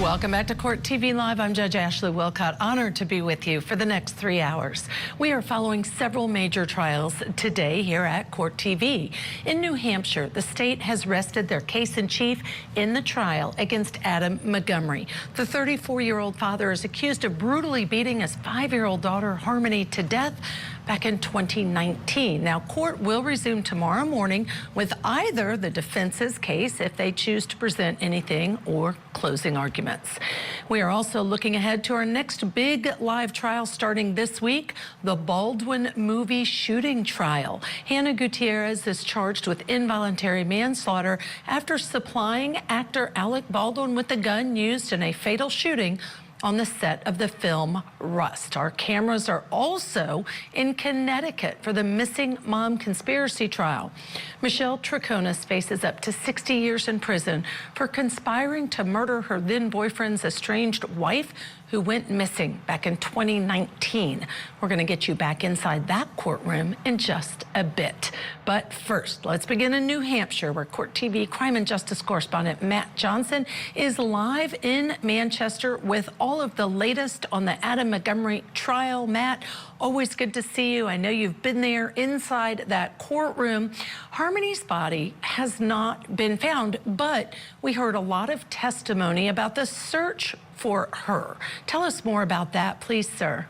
Welcome back to Court TV Live. I'm Judge Ashley Wilcott, honored to be with you for the next 3 hours. We are following several major trials today here at Court TV. In New Hampshire, the state has rested their case in chief in the trial against Adam Montgomery. The 34-year-old father is accused of brutally beating his 5-year-old daughter, Harmony, to death back in 2019. Now, court will resume tomorrow morning with either the defense's case, if they choose to present anything, or closing arguments. We are also looking ahead to our next big live trial starting this week, the Baldwin movie shooting trial. Hannah Gutierrez is charged with involuntary manslaughter after supplying actor Alec Baldwin with the gun used in a fatal shooting on the set of the film Rust. Our cameras are also in Connecticut for the missing mom conspiracy trial. Michelle Troconis faces up to 60 years in prison for conspiring to murder her then boyfriend's estranged wife, who went missing back in 2019. We're going to get you back inside that courtroom in just a bit. But first, let's begin in New Hampshire, where Court TV crime and justice correspondent Matt Johnson is live in Manchester with all of the latest on the Adam Montgomery trial. Matt, always good to see you. I know you've been there inside that courtroom. Harmony's body has not been found, but we heard a lot of testimony about the search for her. Tell us more about that, please, sir.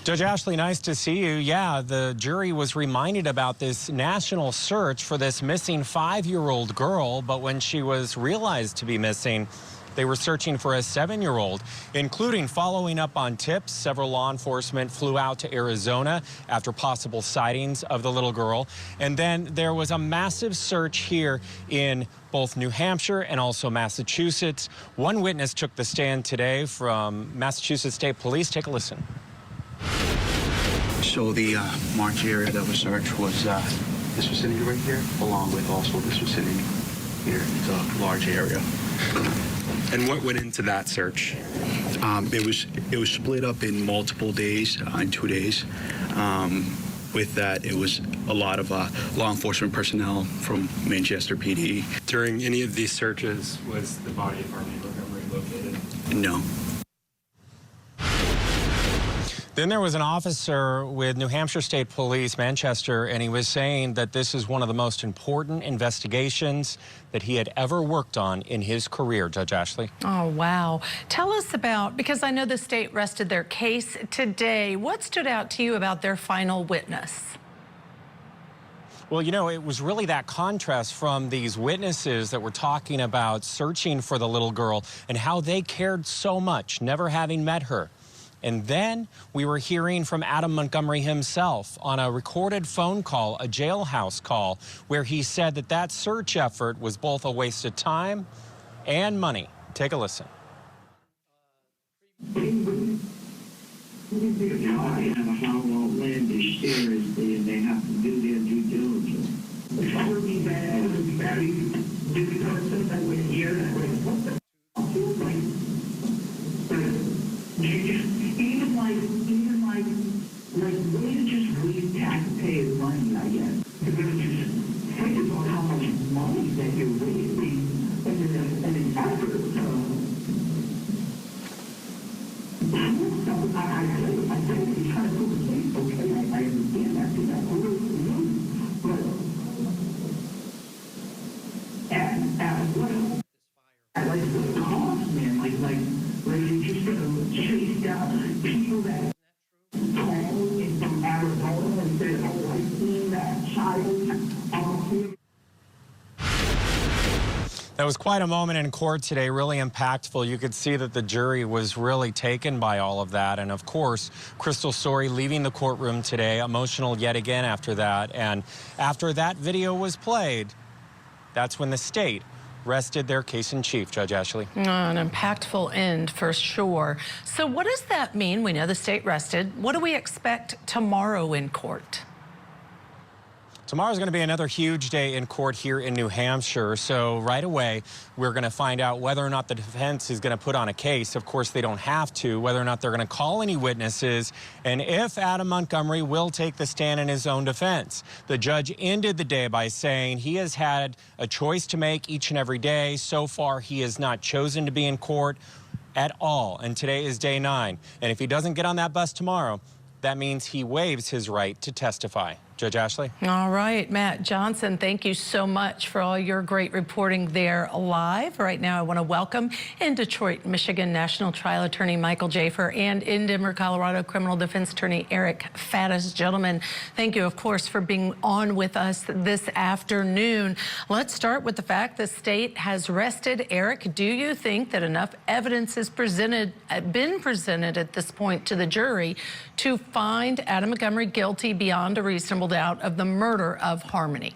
Judge Ashley, nice to see you. Yeah, the jury was reminded about this national search for this missing 5-year-old girl, but when she was realized to be missing, they were searching for a 7-year-old, including following up on tips. Several law enforcement flew out to Arizona after possible sightings of the little girl. And then there was a massive search here in both New Hampshire and also Massachusetts. One witness took the stand today from Massachusetts State Police. Take a listen. So the march area that was searched was this vicinity right here, along with also this vicinity here. It's a large area. And what went into that search? It was split up in multiple days, in 2 days. With that, it was a lot of law enforcement personnel from Manchester PD. During any of these searches, was the body of Harmony Montgomery located? No. Then there was an officer with New Hampshire State Police, Manchester, and he was saying that this is one of the most important investigations that he had ever worked on in his career, Judge Ashley. Oh, wow. Tell us about, because I know the state rested their case today, what stood out to you about their final witness? Well, you know, it was really that contrast from these witnesses that were talking about searching for the little girl and how they cared so much, never having met her. And then we were hearing from Adam Montgomery himself on a recorded phone call, a jailhouse call, where he said that that search effort was both a waste of time and money. Take a listen. How outlandish there is they have to do their due diligence. If I would be bad, it would be bad. Due diligence, I wouldn't hear that. What the way to just read taxpayers' money, I guess. Because just think about how much money that you're wasting and an effort. I think it's kind of cool to say, okay, I understand that, because I really but and what like the cost, man, like you just gonna chase down people that called in from Arizona and said, oh, I seen that child. That was quite a moment in court today, really impactful. You could see that the jury was really taken by all of that. And of course, Crystal Story leaving the courtroom today, emotional yet again after that. And after that video was played, that's when the state rested their case in chief, Judge Ashley. An impactful end for sure. So what does that mean? We know the state rested. What do we expect tomorrow in court? Tomorrow's going to be another huge day in court here in New Hampshire. So right away, we're going to find out whether or not the defense is going to put on a case. Of course, they don't have to, whether or not they're going to call any witnesses, and if Adam Montgomery will take the stand in his own defense. The judge ended the day by saying he has had a choice to make each and every day. So far, he has not chosen to be in court at all. And today is day 9. And if he doesn't get on that bus tomorrow, that means he waives his right to testify. Judge Ashley? All right, Matt Johnson, thank you so much for all your great reporting there live. Right now, I want to welcome in Detroit, Michigan, National Trial Attorney Michael Jaafar and in Denver, Colorado, Criminal Defense Attorney Eric Faddis. Gentlemen, thank you, of course, for being on with us this afternoon. Let's start with the fact the state has rested. Eric, do you think that enough evidence has been presented at this point to the jury to find Adam Montgomery guilty beyond a reasonable doubt of the murder of Harmony?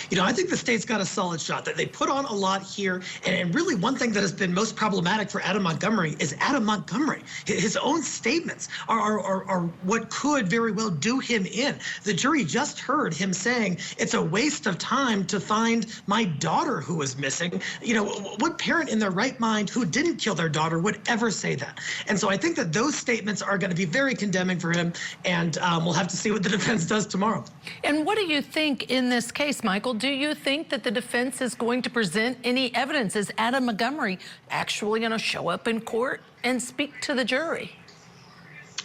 You know, I think the state's got a solid shot. That they put on a lot here, and really one thing that has been most problematic for Adam Montgomery is Adam Montgomery. His own statements are what could very well do him in. The jury just heard him saying it's a waste of time to find my daughter who was missing. You know, what parent in their right mind who didn't kill their daughter would ever say that? And so I think that those statements are going to be very condemning for him, and we'll have to see what the defense does tomorrow. And what do you think in this case, Michael? Do you think that the defense is going to present any evidence? Is Adam Montgomery actually going to show up in court and speak to the jury?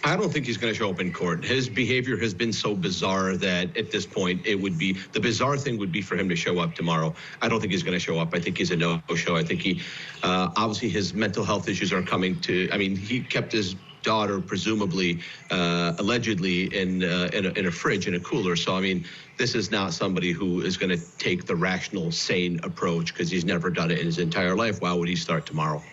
I don't think he's going to show up in court. His behavior has been so bizarre that at this point it would be, the bizarre thing would be for him to show up tomorrow. I don't think he's going to show up. I think he's a no-show. I think he, obviously his mental health issues are coming to, I mean, he kept his daughter presumably, allegedly in a fridge, in a cooler. So, I mean, this is not somebody who is going to take the rational, sane approach because he's never done it in his entire life. Why would he start tomorrow?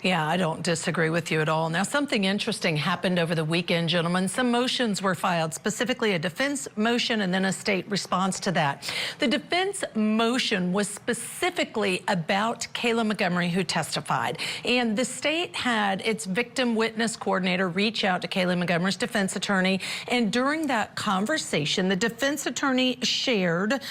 Yeah, I don't disagree with you at all. Now, something interesting happened over the weekend, gentlemen. Some motions were filed, specifically a defense motion and then a state response to that. The defense motion was specifically about Kayla Montgomery, who testified. And the state had its victim witness coordinator reach out to Kayla Montgomery's defense attorney. And during that conversation, the defense attorney shared,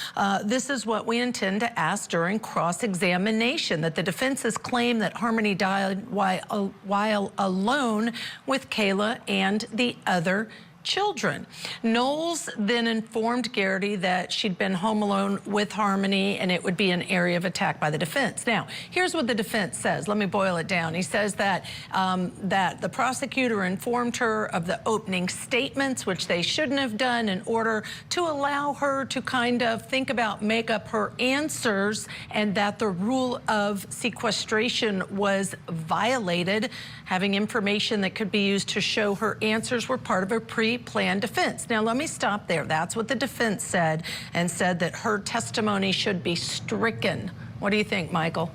this is what we intend to ask during cross-examination, that the defense's claim that Harmony died while alone with Kayla and the other children. Knowles then informed Garrity that she'd been home alone with Harmony and it would be an area of attack by the defense. Now, here's what the defense says. Let me boil it down. He says that that the prosecutor informed her of the opening statements, which they shouldn't have done, in order to allow her to kind of think about, make up her answers, and that the rule of sequestration was violated, having information that could be used to show her answers were part of a pre-planned defense. Now, let me stop there. That's what the defense said, and said that her testimony should be stricken. What do you think, Michael?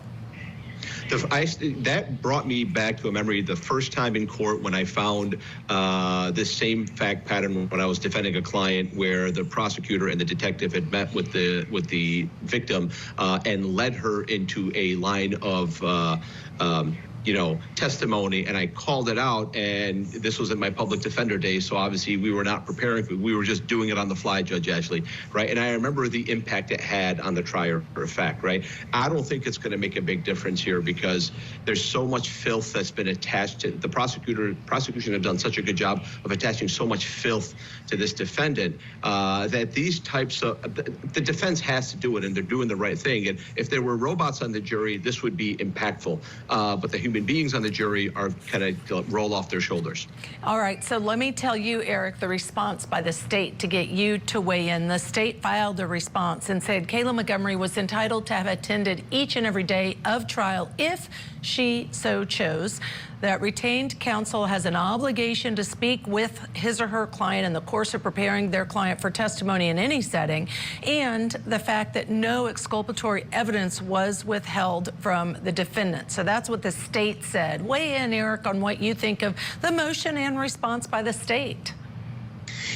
That brought me back to a memory the first time in court when I found this same fact pattern when I was defending a client where the prosecutor and the detective had met with the victim and led her into a line of testimony, and I called it out, and this was in my public defender days, so obviously we were not preparing for it. We were just doing it on the fly, Judge Ashley, right? And I remember the impact it had on the trier of fact, right? I don't think it's going to make a big difference here because there's so much filth that's been attached to the prosecution have done such a good job of attaching so much filth to this defendant that these types of, the defense has to do it, and they're doing the right thing. And if there were robots on the jury, this would be impactful, but the human beings on the jury are kind of roll off their shoulders. All right, so let me tell you, Eric, the response by the state to get you to weigh in. The state filed a response and said Kayla Montgomery was entitled to have attended each and every day of trial if she so chose. That retained counsel has an obligation to speak with his or her client in the course of preparing their client for testimony in any setting, and the fact that no exculpatory evidence was withheld from the defendant. So that's what the state said. Weigh in, Eric, on what you think of the motion and response by the state.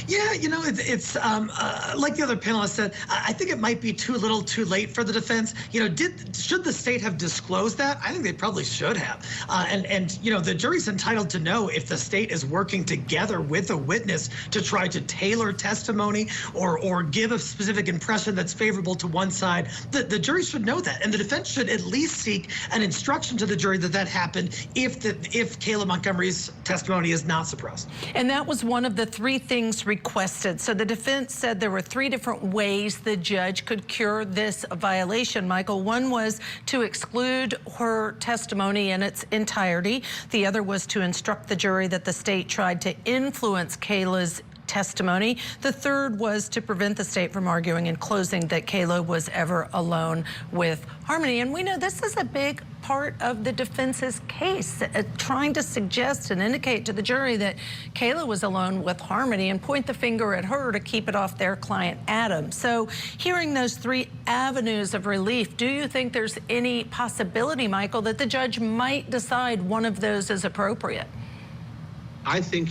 Yeah, you know, it's like the other panelist said, I think it might be too little too late for the defense. You know, should the state have disclosed that? I think they probably should have. And you know, the jury's entitled to know if the state is working together with a witness to try to tailor testimony or give a specific impression that's favorable to one side. The jury should know that, and the defense should at least seek an instruction to the jury that happened if Kayla Montgomery's testimony is not suppressed. And that was one of the three things requested. So the defense said there were three different ways the judge could cure this violation, Michael. One was to exclude her testimony in its entirety. The other was to instruct the jury that the state tried to influence Kayla's testimony. The third was to prevent the state from arguing in closing that Kayla was ever alone with Harmony. And we know this is a big part of the defense's case, trying to suggest and indicate to the jury that Kayla was alone with Harmony and point the finger at her to keep it off their client, Adam. So hearing those three avenues of relief, do you think there's any possibility, Michael, that the judge might decide one of those is appropriate? I think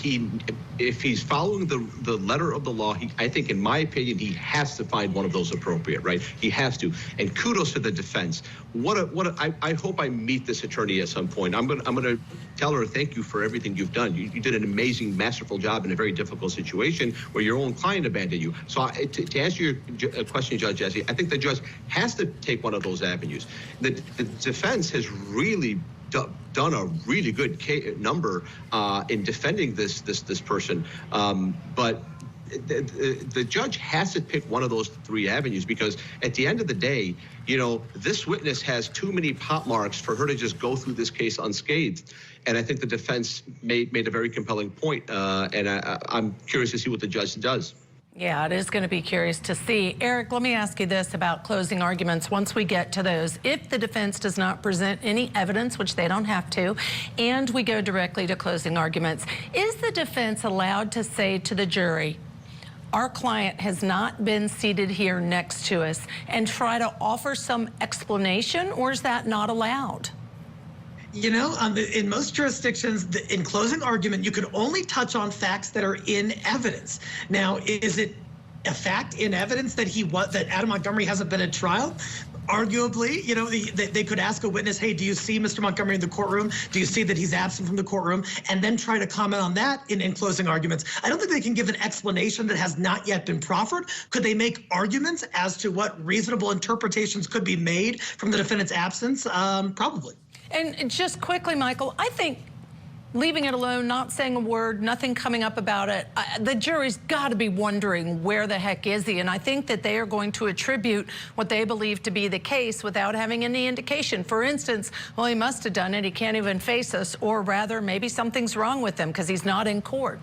if he's following the letter of the law, I think, in my opinion, he has to find one of those appropriate, right? He has to. And kudos to the defense. I hope I meet this attorney at some point. I'm gonna tell her thank you for everything you've done. You did an amazing, masterful job in a very difficult situation where your own client abandoned you. So to answer your question, Judge Jesse, I think the judge has to take one of those avenues. The defense has really done a really good number in defending this person, but the judge has to pick one of those three avenues, because at the end of the day, you know, this witness has too many pot marks for her to just go through this case unscathed. And I think the defense made a very compelling point, and I'm curious to see what the judge does. Yeah, it is going to be curious to see. Eric, let me ask you this about closing arguments once we get to those. If the defense does not present any evidence, which they don't have to, and we go directly to closing arguments, is the defense allowed to say to the jury, our client has not been seated here next to us, and try to offer some explanation, or is that not allowed? You know, in most jurisdictions, in closing argument, you can only touch on facts that are in evidence. Now, is it a fact in evidence that that Adam Montgomery hasn't been at trial? Arguably, you know, they could ask a witness, hey, do you see Mr. Montgomery in the courtroom? Do you see that he's absent from the courtroom? And then try to comment on that in closing arguments. I don't think they can give an explanation that has not yet been proffered. Could they make arguments as to what reasonable interpretations could be made from the defendant's absence? Probably. And just quickly, Michael, I think leaving it alone, not saying a word, nothing coming up about it, the jury's got to be wondering where the heck is he? And I think that they are going to attribute what they believe to be the case without having any indication. For instance, well, he must have done it. He can't even face us. Or rather, maybe something's wrong with him because he's not in court.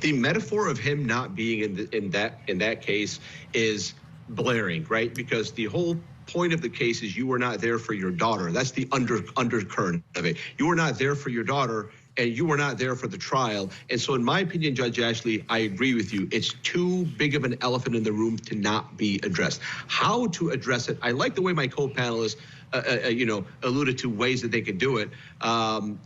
The metaphor of him not being in that case is blaring, right? Because the whole point of the case is you were not there for your daughter. That's the undercurrent of it. You were not there for your daughter, and you were not there for the trial. And so in my opinion, Judge Ashley, I agree with you. It's too big of an elephant in the room to not be addressed. How to address it? I like the way my co-panelists you know, alluded to ways that they could do it.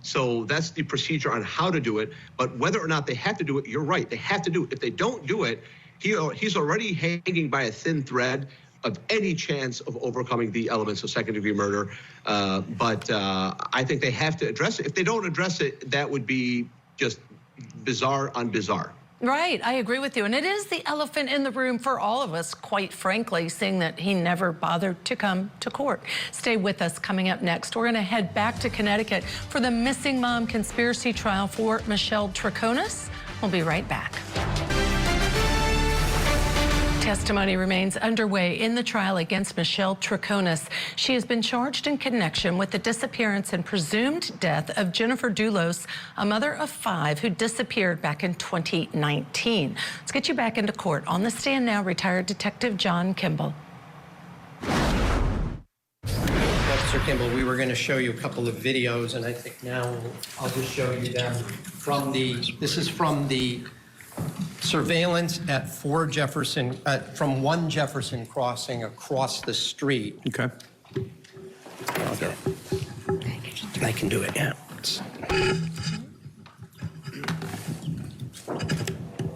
So that's the procedure on how to do it. But whether or not they have to do it, you're right. They have to do it. If they don't do it, he's already hanging by a thin thread of any chance of overcoming the elements of second-degree murder. But I think they have to address it. If they don't address it, that would be just bizarre on bizarre. Right, I agree with you. And it is the elephant in the room for all of us, quite frankly, seeing that he never bothered to come to court. Stay with us. Coming up next, we're going to head back to Connecticut for the missing mom conspiracy trial for Michelle Troconis. We'll be right back. Testimony remains underway in the trial against Michelle Troconis. She has been charged in connection with the disappearance and presumed death of Jennifer Dulos, a mother of 5 who disappeared back in 2019. Let's get you back into court. On the stand now, retired Detective John Kimball. Officer Kimball, we were going to show you a couple of videos, and I think now I'll just show you them from this is from the surveillance at 4 Jefferson, from 1 Jefferson crossing across the street. Okay. I'll go. I can do it, yeah.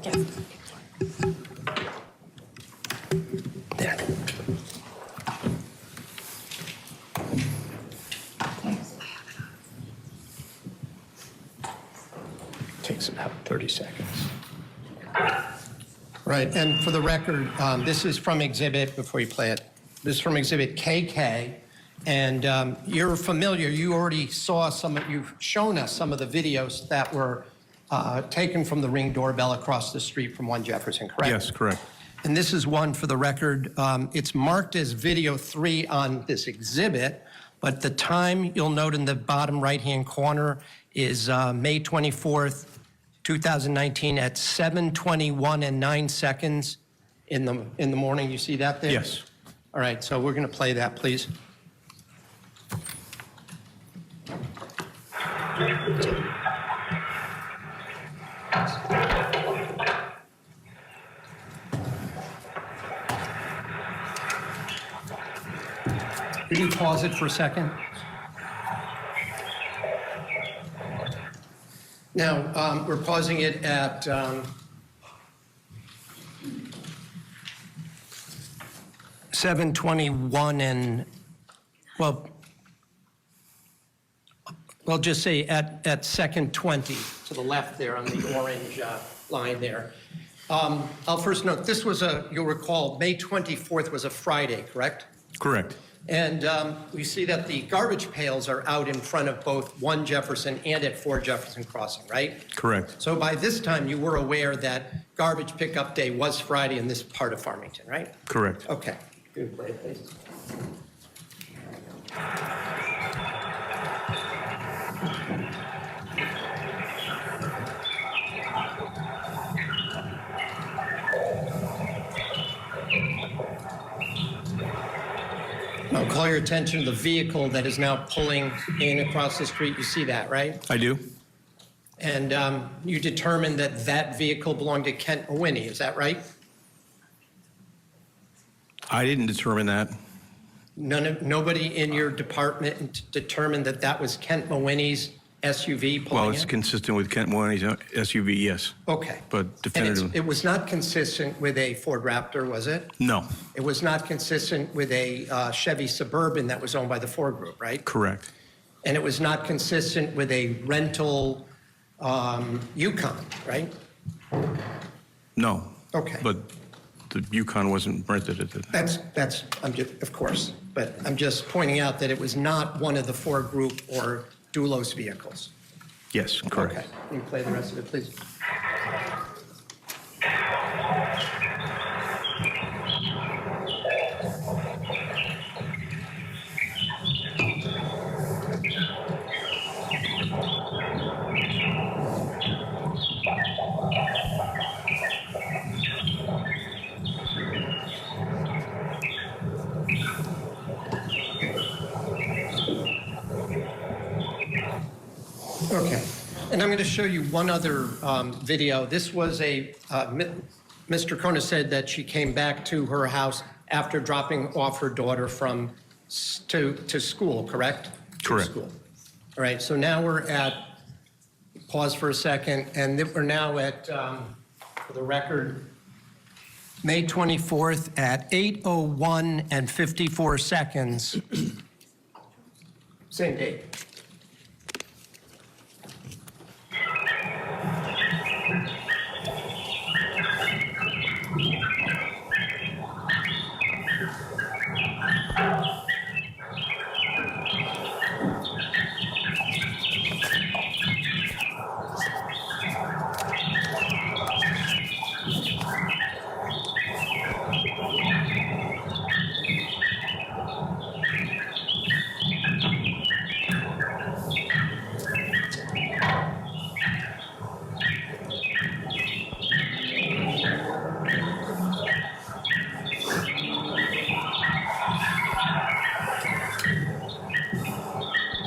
Yes. 30 seconds. Right, and for the record, this is from Exhibit, before you play it, this is from Exhibit KK, and you're familiar, you already saw you've shown us some of the videos that were taken from the Ring doorbell across the street from 1 Jefferson, correct? Yes, correct. And this is one for the record. It's marked as video 3 on this exhibit, but the time you'll note in the bottom right-hand corner is May 24th, 2019 at 7:21 and 9 seconds in the morning. You see that there? Yes. All right, so we're going to play that, please. Could you pause it for a second? Now, we're pausing it at 7:21 and, well, just say at second 20 to the left there on the orange line there. I'll first note, this was you'll recall, May 24th was a Friday, correct? Correct. And we see that the garbage pails are out in front of both 1 Jefferson and at 4 Jefferson Crossing, right? Correct. So by this time, you were aware that garbage pickup day was Friday in this part of Farmington, right? Correct. Okay. Good, play it, please. I'll call your attention to the vehicle that is now pulling in across the street. You see that, right? I do. And you determined that that vehicle belonged to Kent Mawhinney, is that right? I didn't determine that. Nobody in your department determined that that was Kent Mawhinney's SUV pulling Well, in? it's consistent with Kent Mawhinney's SUV, yes. Okay. But And definitive. it was not consistent with a Ford Raptor, was it? No. It was not consistent with a Chevy Suburban that was owned by the Ford Group, right? Correct. And it was not consistent with a rental Yukon, right? No. Okay. But the Yukon wasn't rented at the. That's, of course, but I'm just pointing out that it was not one of the Ford Group or Doulos vehicles. Yes, correct. Okay, you can play the rest of it, please. Okay, and I'm going to show you one other video. This was Mr. Kona said that she came back to her house after dropping off her daughter to school, correct? Correct. To school. All right, so now we're at, pause for a second, and we're now at, for the record, May 24th at 8:01 and 54 seconds. Same date.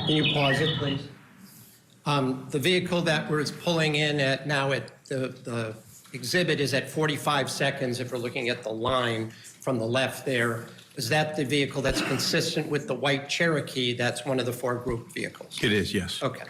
Can you pause it, please? The vehicle that was pulling in at the exhibit is at 45 seconds if we're looking at the line from the left there. Is that the vehicle that's consistent with the white Cherokee that's one of the Ford Group vehicles? It is, yes. Okay.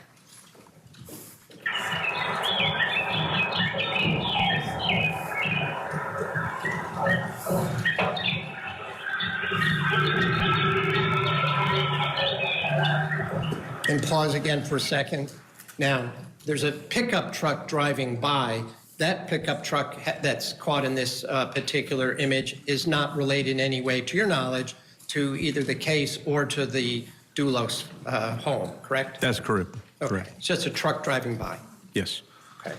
And pause again for a second. Now, there's a pickup truck driving by. That pickup truck that's caught in this particular image is not related in any way, to your knowledge, to either the case or to the Doulos home, correct? That's correct. Okay. Correct. It's just a truck driving by. Yes. Okay.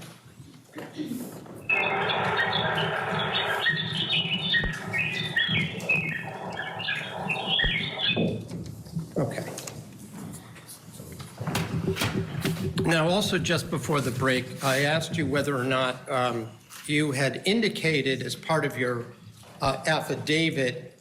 Okay. Now, also just before the break, I asked you whether or not you had indicated as part of your affidavit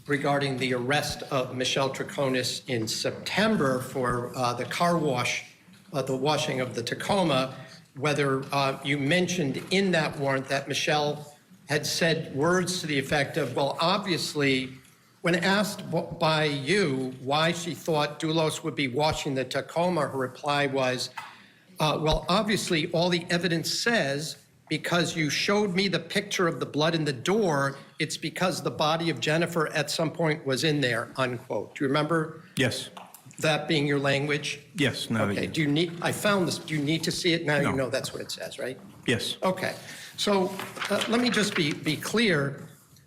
regarding the arrest of Michelle Troconis in September for the car wash, the washing of the Tacoma, whether you mentioned in that warrant that Michelle had said words to the effect of, well, obviously, when asked by you why she thought Doulos would be washing the Tacoma, her reply was, well, obviously, all the evidence says, because you showed me the picture of the blood in the door, it's because the body of Jennifer at some point was in there, unquote. Do you remember Yes. that being your language? Yes. Now Okay, do you need, I found this, do you need to see it? Now No. you know that's what it says, right? Yes. Okay, so let me just be clear.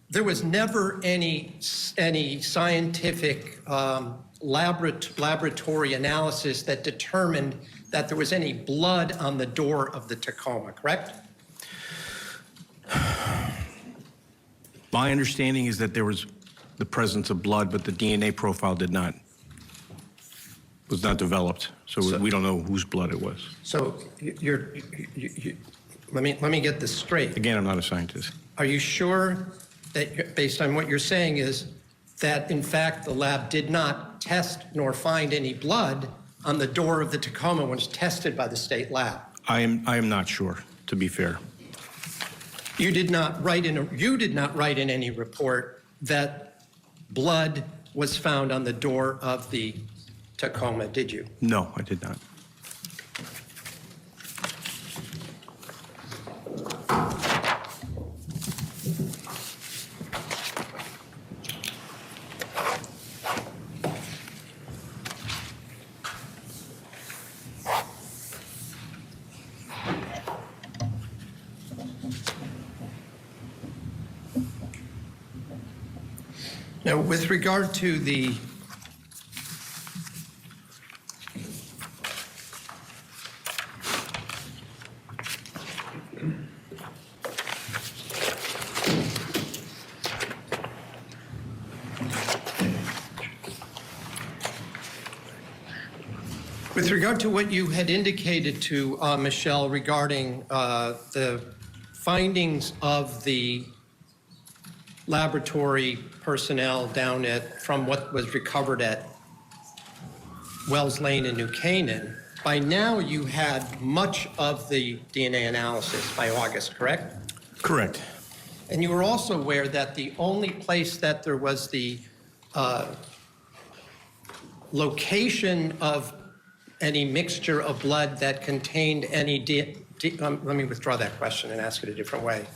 There was never any scientific laboratory analysis that determined that there was any blood on the door of the Tacoma, correct? My understanding is that there was the presence of blood, but the DNA profile was not developed. So we don't know whose blood it was. So let me get this straight. Again, I'm not a scientist. Are you sure that, based on what you're saying, is that in fact the lab did not test nor find any blood on the door of the Tacoma when it was tested by the state lab? I am not sure, to be fair. You did not write in any report that blood was found on the door of the Tacoma, did you? No, I did not. Now, with regard to the what you had indicated to Michelle regarding the findings of the laboratory personnel down from what was recovered at Wells Lane in New Canaan, by now you had much of the DNA analysis by August, correct? Correct. And you were also aware that the only place that there was the location of any mixture of blood that contained any let me withdraw that question and ask it a different way.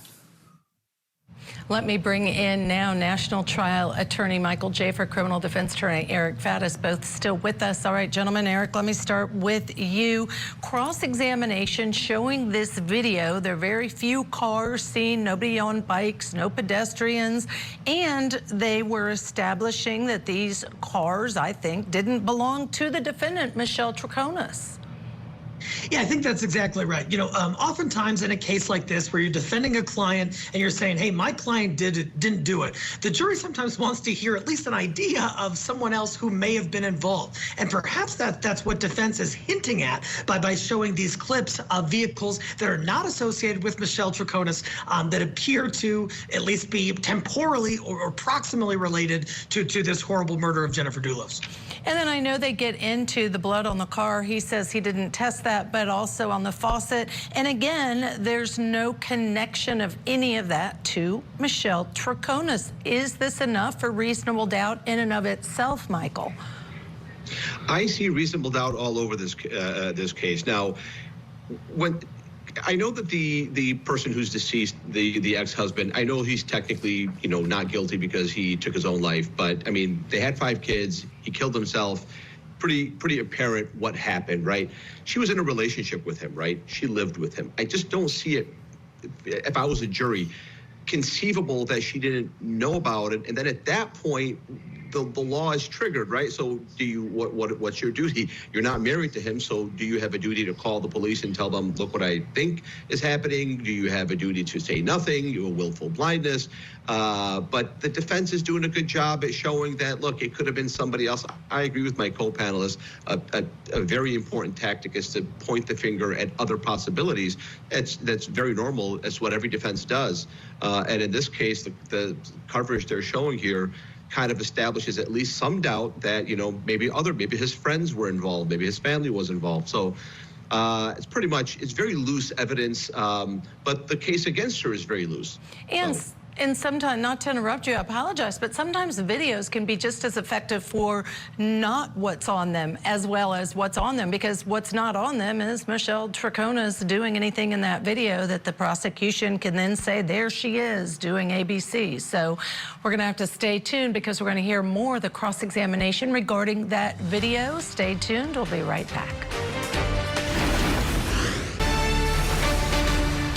Let me bring in now National Trial Attorney Michael Jaafar, Criminal Defense Attorney Eric Faddis, both still with us. All right, gentlemen, Eric, let me start with you. Cross-examination showing this video. There are very few cars seen, nobody on bikes, no pedestrians, and they were establishing that these cars, I think, didn't belong to the defendant, Michelle Troconis. Yeah, I think that's exactly right. You know, oftentimes in a case like this where you're defending a client and you're saying, hey, my client didn't do it, the jury sometimes wants to hear at least an idea of someone else who may have been involved. And perhaps that's what defense is hinting at by showing these clips of vehicles that are not associated with Michelle Troconis, that appear to at least be temporally or proximally related to this horrible murder of Jennifer Doulos. And then I know they get into the blood on the car. He says he didn't test that, but also on the faucet. And again, there's no connection of any of that to Michelle Troconis. Is this enough for reasonable doubt in and of itself, Michael? I see reasonable doubt all over this case. Now, when I know that the person who's deceased, the ex-husband, I know he's technically, not guilty because he took his own life. But I mean, they had 5 kids. He killed himself. pretty apparent what happened, right? She was in a relationship with him, right? She lived with him. I just don't see it, if I was a jury, conceivable that she didn't know about it. And then at that point, the law is triggered, right? So do you, what's your duty? You're not married to him, so do you have a duty to call the police and tell them, look what I think is happening? Do you have a duty to say nothing? You have willful blindness. But the defense is doing a good job at showing that, look, it could have been somebody else. I agree with my co-panelists. A very important tactic is to point the finger at other possibilities. That's very normal. That's what every defense does. And in this case, the coverage they're showing here kind of establishes at least some doubt that, you know, maybe his friends were involved, maybe his family was involved. So it's very loose evidence, but the case against her is very loose. And sometimes, not to interrupt you, I apologize, but sometimes the videos can be just as effective for not what's on them as well as what's on them, because what's not on them is Michelle Troconis doing anything in that video that the prosecution can then say, there she is doing ABC. So we're going to have to stay tuned, because we're going to hear more of the cross-examination regarding that video. Stay tuned. We'll be right back.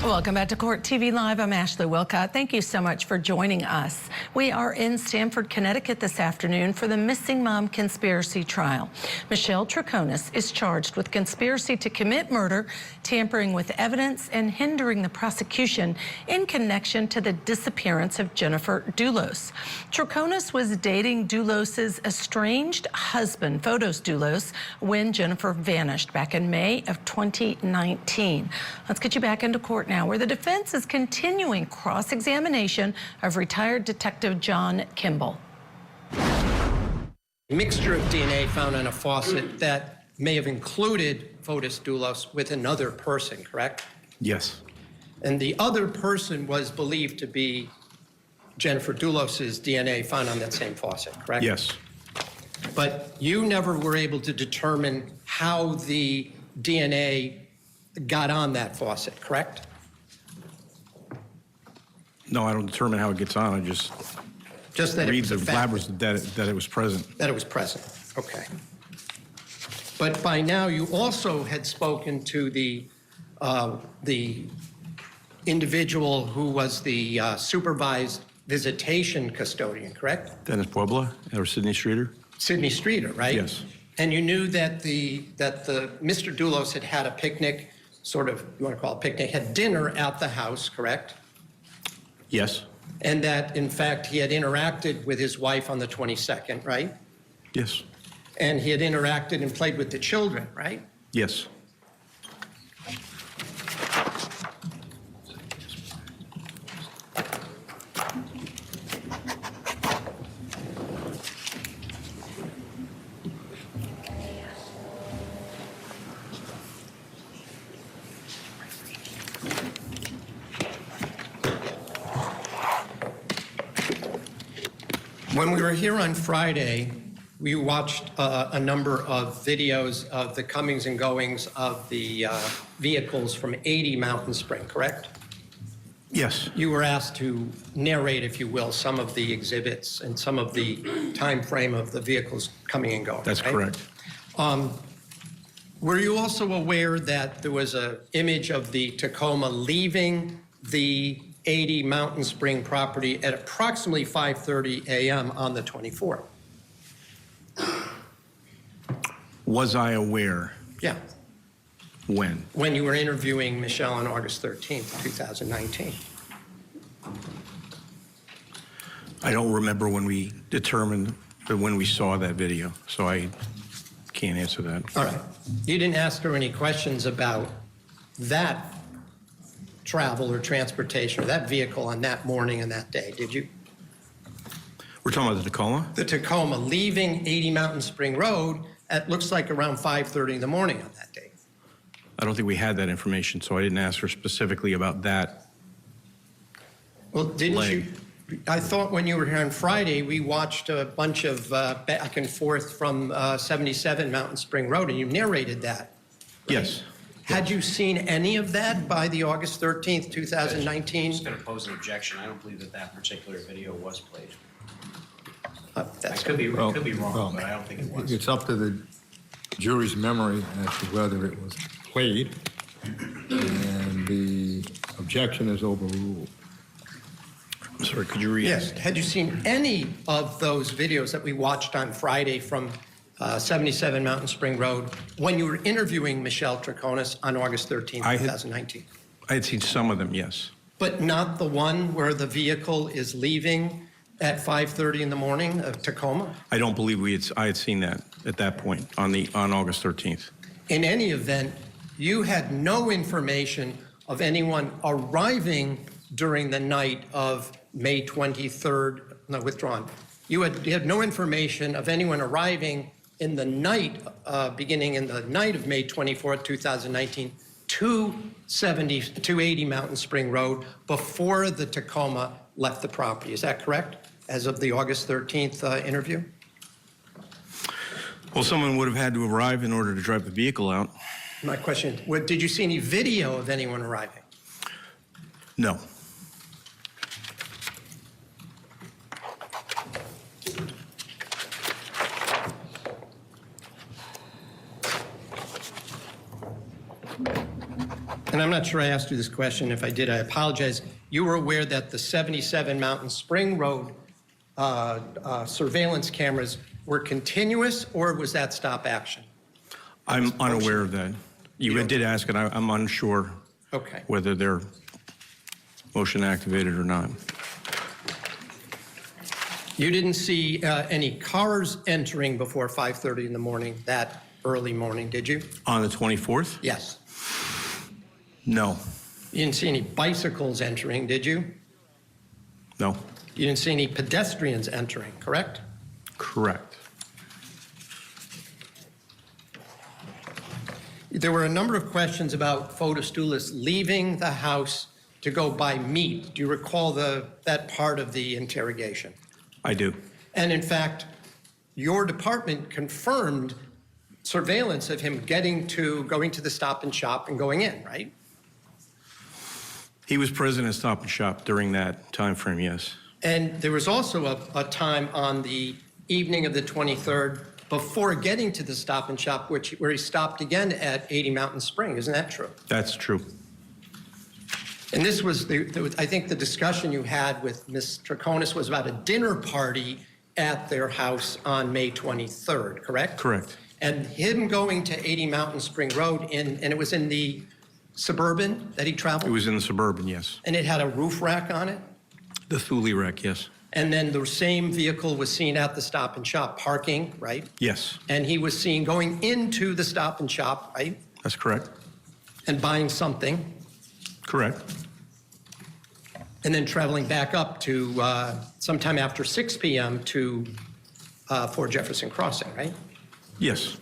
Welcome back to Court TV Live. I'm Ashley Wilcott. Thank you so much for joining us. We are in Stamford, Connecticut this afternoon for the missing mom conspiracy trial. Michelle Troconis is charged with conspiracy to commit murder, tampering with evidence, and hindering the prosecution in connection to the disappearance of Jennifer Dulos. Troconis was dating Dulos's estranged husband, Fotis Dulos, when Jennifer vanished back in May of 2019. Let's get you back into court now, where the defense is continuing cross-examination of retired Detective John Kimball. Mixture of DNA found on a faucet that may have included Fotis Dulos with another person, correct? Yes. And the other person was believed to be Jennifer Dulos's DNA found on that same faucet, correct? Yes. But you never were able to determine how the DNA got on that faucet, correct? No, I don't determine how it gets on. I just that read it was the a fact blabbers that it was present. that it was present. Okay. But by now, you also had spoken to the individual who was the supervised visitation custodian, correct? Dennis Puebla or Sidney Streeter? Sidney Streeter, right? Yes. And you knew that the Mr. Dulos had a picnic, sort of, you want to call it a picnic, had dinner at the house, correct? Yes. And that, in fact, he had interacted with his wife on the 22nd, right? Yes. And he had interacted and played with the children, right? Yes. When we were here on Friday, we watched a number of videos of the comings and goings of the vehicles from 80 Mountain Spring, correct? Yes. You were asked to narrate, if you will, some of the exhibits and some of the time frame of the vehicles coming and going. That's right? correct. Were you also aware that there was an image of the Tacoma leaving the 80 Mountain Spring property at approximately 5:30 a.m. on the 24th? Was I aware? Yeah. When? When you were interviewing Michelle on August 13th, 2019. I don't remember when we determined when we saw that video, so I can't answer that. All right. You didn't ask her any questions about that travel or transportation or that vehicle on that morning and that day, did you? We're talking about the Tacoma? The Tacoma leaving 80 Mountain Spring Road at looks like around 5:30 in the morning on that day. I don't think we had that information, so I didn't ask her specifically about that. Well, didn't leg. you? I thought when you were here on Friday, we watched a bunch of back and forth from 77 Mountain Spring Road, and you narrated that. Right? Yes. Had you seen any of that by the August 13th, 2019? I'm just going to pose an objection. I don't believe that that particular video was played. I That's could be wrong, but I don't think it was. It's up to the jury's memory as to whether it was played, and the objection is overruled. I'm sorry, could you read? Yes. Had you seen any of those videos that we watched on Friday from 77 Mountain Spring Road when you were interviewing Michelle Troconis on August 13th, 2019? I had seen some of them, yes. But not the one where the vehicle is leaving at 5:30 in the morning of Tacoma? I don't believe I had seen that at that point on August 13th. In any event, you had no information of anyone arriving during the night of May 23rd, no, withdrawn. You had no information of anyone arriving in the night, beginning in the night of May 24th, 2019, 280 Mountain Spring Road before the Tacoma left the property. Is that correct, as of the August 13th interview? Well, someone would have had to arrive in order to drive the vehicle out. My question, did you see any video of anyone arriving? No. And I'm not sure I asked you this question. If I did, I apologize. You were aware that the 77 Mountain Spring Road surveillance cameras were continuous, or was that stop action? I'm unaware of that. You did ask, and I'm unsure whether they're motion activated or not. You didn't see any cars entering before 5:30 in the morning that early morning, did you? On the 24th? Yes. No. You didn't see any bicycles entering, did you? No. You didn't see any pedestrians entering, correct? Correct. There were a number of questions about Fotostulis leaving the house to go buy meat. Do you recall that part of the interrogation? I do. And in fact, your department confirmed surveillance of him going to the Stop and Shop and going in, right? He was present at Stop and Shop during that time frame, yes. And there was also a time on the evening of the 23rd before getting to the Stop and Shop, where he stopped again at 80 Mountain Spring. Isn't that true? That's true. And this was, I think the discussion you had with Ms. Troconis was about a dinner party at their house on May 23rd, correct? Correct. And him going to 80 Mountain Spring Road, and it was in the Suburban that he traveled? It was in the Suburban, yes. And it had a roof rack on it? The Thule wreck, yes. And then the same vehicle was seen at the Stop and Shop parking, right? Yes. And he was seen going into the Stop and Shop, right? That's correct. And buying something. Correct. And then traveling back up to sometime after 6 p.m. to Fort Jefferson Crossing, right? Yes.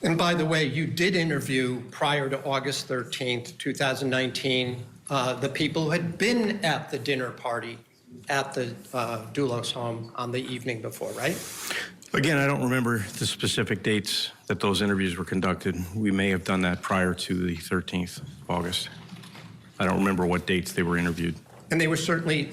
And by the way, you did interview prior to August 13th, 2019, the people who had been at the dinner party at the Doulos home on the evening before, right? Again, I don't remember the specific dates that those interviews were conducted. We may have done that prior to the 13th of August. I don't remember what dates they were interviewed. And they were certainly,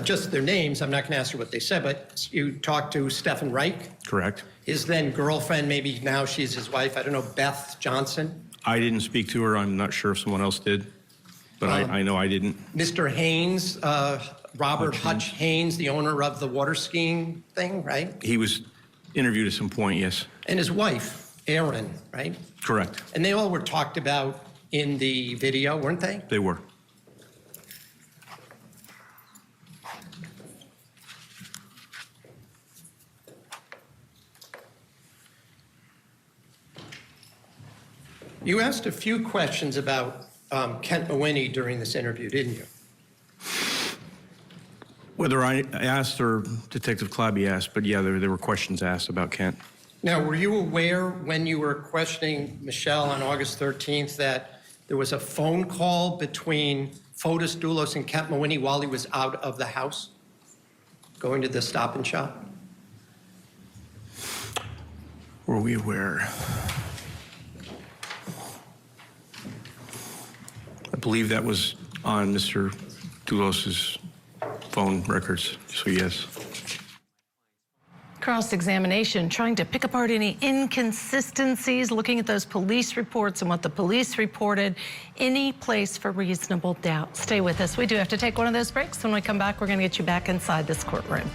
just their names, I'm not going to ask you what they said, but you talked to Stephen Reich? Correct. His then girlfriend, maybe now she's his wife, I don't know, Beth Johnson? I didn't speak to her. I'm not sure if someone else did, but I know I didn't. Mr. Haynes, Robert Hutch Haynes, the owner of the water skiing thing, right? He was interviewed at some point, yes. And his wife, Erin, right? Correct. And they all were talked about in the video, weren't they? They were. You asked a few questions about Kent Mawhinney during this interview, didn't you? Whether I asked or Detective Clabby asked, but yeah, there were questions asked about Kent. Now, were you aware when you were questioning Michelle on August 13th that there was a phone call between Fotis Doulos and Kent Mawhinney while he was out of the house, going to the Stop and Shop? Were we aware? believe that was on Mr. Dulos's phone records, so yes. Cross-examination, trying to pick apart any inconsistencies, looking at those police reports and what the police reported, any place for reasonable doubt. Stay with us. We do have to take one of those breaks. When we come back, we're going to get you back inside this courtroom.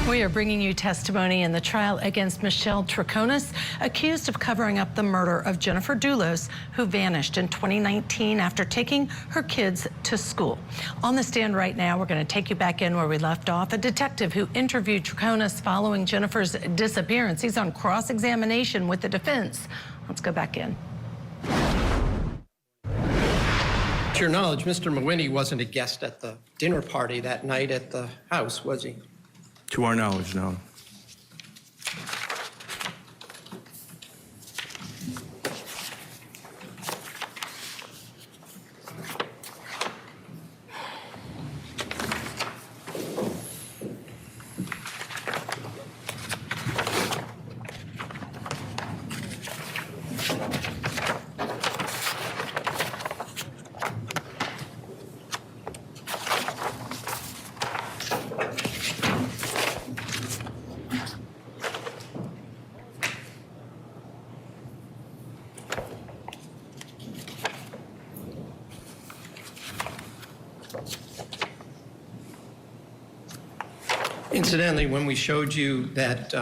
We are bringing you testimony in the trial against Michelle Troconis, accused of covering up the murder of Jennifer Dulos, who vanished in 2019 after taking her kids to school. On the stand right now, we're going to take you back in where we left off. A detective who interviewed Troconis following Jennifer's disappearance. He's on cross-examination with the defense. Let's go back in. To your knowledge, Mr. Mawhinney wasn't a guest at the dinner party that night at the house, was he? To our knowledge, no. Incidentally, when we showed you that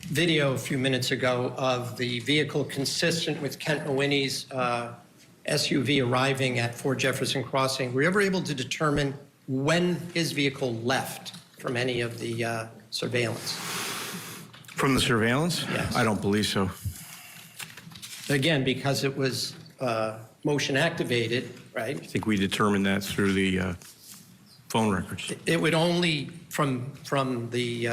video a few minutes ago of the vehicle consistent with Kent Mawhinney's SUV arriving at 4 Jefferson Crossing, were you ever able to determine when his vehicle left from any of the surveillance? From the surveillance? Yes. I don't believe so. Again, because it was motion activated, right? I think we determined that through the phone records. It would only from the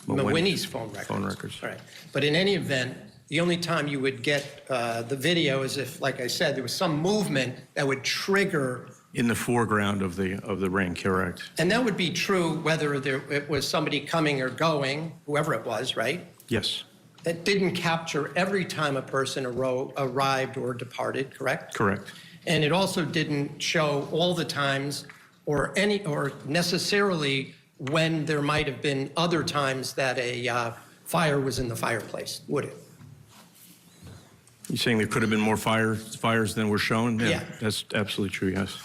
Mawhinney's phone records. Phone records. Right. But in any event, the only time you would get the video is if, like I said, there was some movement that would trigger. In the foreground of the ring, correct? And that would be true whether it was somebody coming or going, whoever it was, right? Yes. That didn't capture every time a person arrived or departed, correct? Correct. And it also didn't show all the times or necessarily when there might have been other times that a fire was in the fireplace, would it? You're saying there could have been more fires than were shown? Yeah. That's absolutely true, yes.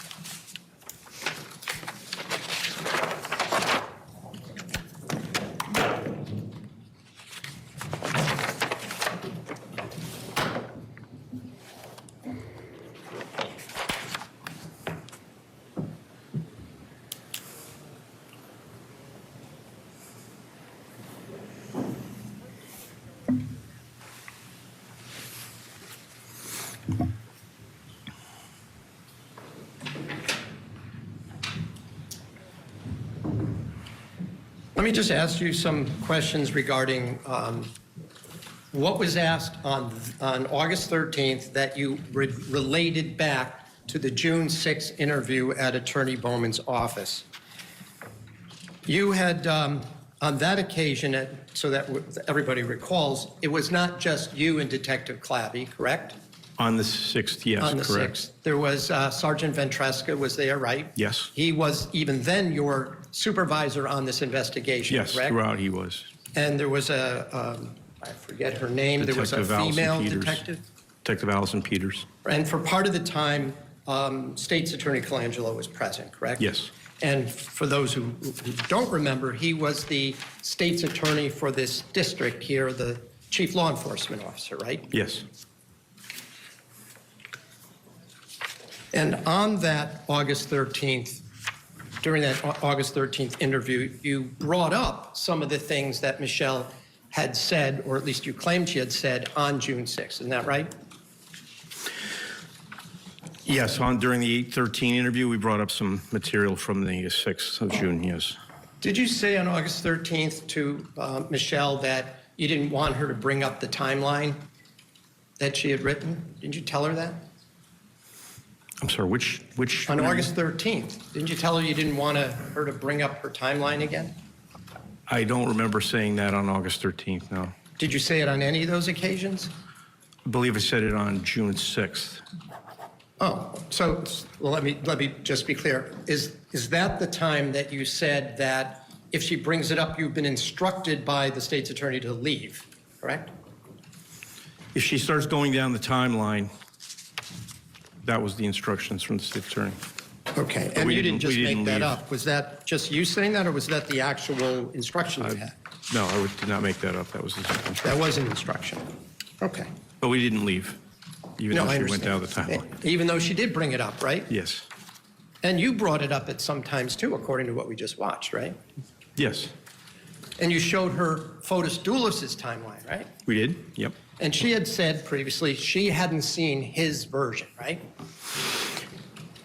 Let me just ask you some questions regarding what was asked on August 13th that you related back to the June 6th interview at Attorney Bowman's office. You had, on that occasion, so that everybody recalls, it was not just you and Detective Clabby, correct? On the 6th, yes, On the correct. 6th. There was Sergeant Ventresca was there, right? Yes. He was even then your supervisor on this investigation, Yes, correct? throughout he was. And there was I forget her name, there was a Detective Allison female Peters. detective? Detective Allison Peters. And for part of the time, State's Attorney Colangelo was present, correct? Yes. And for those who don't remember, he was the state's attorney for this district here, the chief law enforcement officer, right? Yes. And on that August 13th, during that August 13th interview, you brought up some of the things that Michelle had said, or at least you claimed she had said on June 6th. Isn't that right? Yes, during the 8/13 interview, we brought up some material from the 6th of June, yes. Did you say on August 13th to Michelle that you didn't want her to bring up the timeline that she had written? Didn't you tell her that? I'm sorry, which? On August 13th, didn't you tell her you didn't want her to bring up her timeline again? I don't remember saying that on August 13th, no. Did you say it on any of those occasions? I believe I said it on June 6th. Oh, so well, let me just be clear. Is that the time that you said that if she brings it up, you've been instructed by the state's attorney to leave, correct? If she starts going down the timeline, that was the instructions from the state attorney. Okay, But and we you didn't just we make that leave. up. Was that just you saying that, or was that the actual instruction you had? No, I did not make that up. That was the instruction. That was an instruction. Okay. But we didn't leave, even No, though I she went understand. down the timeline. Even though she did bring it up, right? Yes. And you brought it up at some times too, according to what we just watched, right? Yes, And you showed her Fotis Doulis's timeline, right? we did. Yep. And she had said previously she hadn't seen his version, right?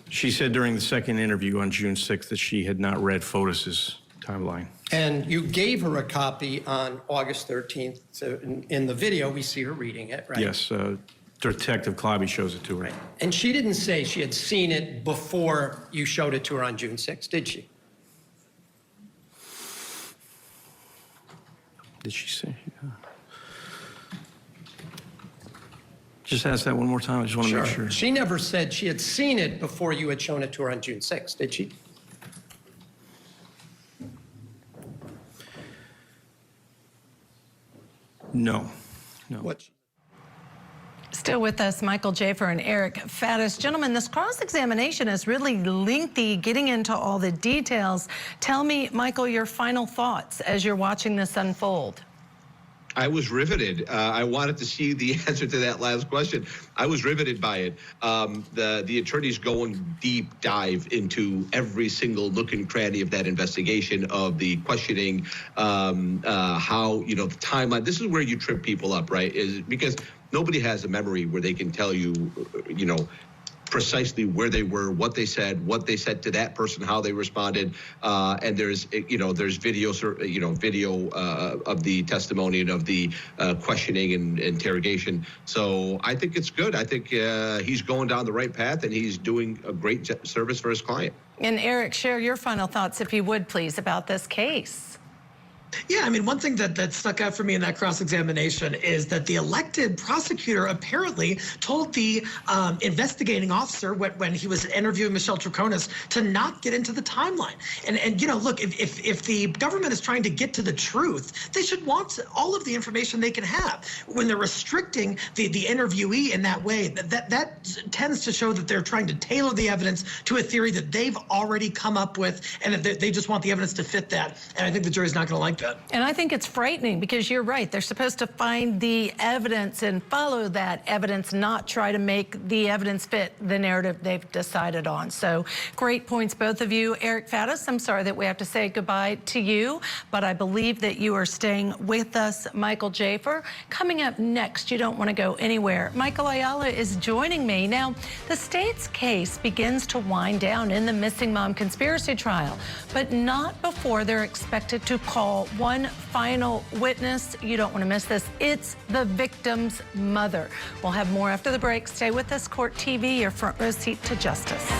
She said during the second interview on June 6th that she had not read Fotis's timeline. And you gave her a copy on August 13th. So in the video, we see her reading it, right? Yes, Detective Klobby shows it to her. Right. And she didn't say she had seen it before you showed it to her on June 6th, did she? Did she say? Yeah. Just ask that one more time. I just want to make sure. She never said she had seen it before you had shown it to her on June 6th, did she? No. No. What? Still with us, Michael Jaafar and Eric Faddis. Gentlemen, this cross-examination is really lengthy, getting into all the details. Tell me, Michael, your final thoughts as you're watching this unfold. I was riveted. I wanted to see the answer to that last question. I was riveted by it. The attorney's going deep dive into every single nook and cranny of that investigation, of the questioning, how, the timeline. This is where you trip people up, right? Is because nobody has a memory where they can tell you, precisely where they were, what they said to that person, how they responded, and there's video, video of the testimony and of the questioning and interrogation. So I think it's good. I think he's going down the right path, and he's doing a great service for his client. And Eric, share your final thoughts, if you would, please, about this case. Yeah, I mean, one thing that stuck out for me in that cross-examination is that the elected prosecutor apparently told the investigating officer when he was interviewing Michelle Troconis to not get into the timeline. And look, if the government is trying to get to the truth, they should want all of the information they can have. When they're restricting the interviewee in that way, that tends to show that they're trying to tailor the evidence to a theory that they've already come up with, and that they just want the evidence to fit that. And I think the jury's not going to like that. And I think it's frightening because you're right. They're supposed to find the evidence and follow that evidence, not try to make the evidence fit the narrative they've decided on. So great points, both of you. Eric Faddis, I'm sorry that we have to say goodbye to you, but I believe that you are staying with us. Michael Jaafar, coming up next, you don't want to go anywhere. Michael Ayala is joining me. Now, the state's case begins to wind down in the missing mom conspiracy trial, but not before they're expected to call one final witness. You don't want to miss this. It's the victim's mother. We'll have more after the break. Stay with us. Court TV, your front row seat to justice.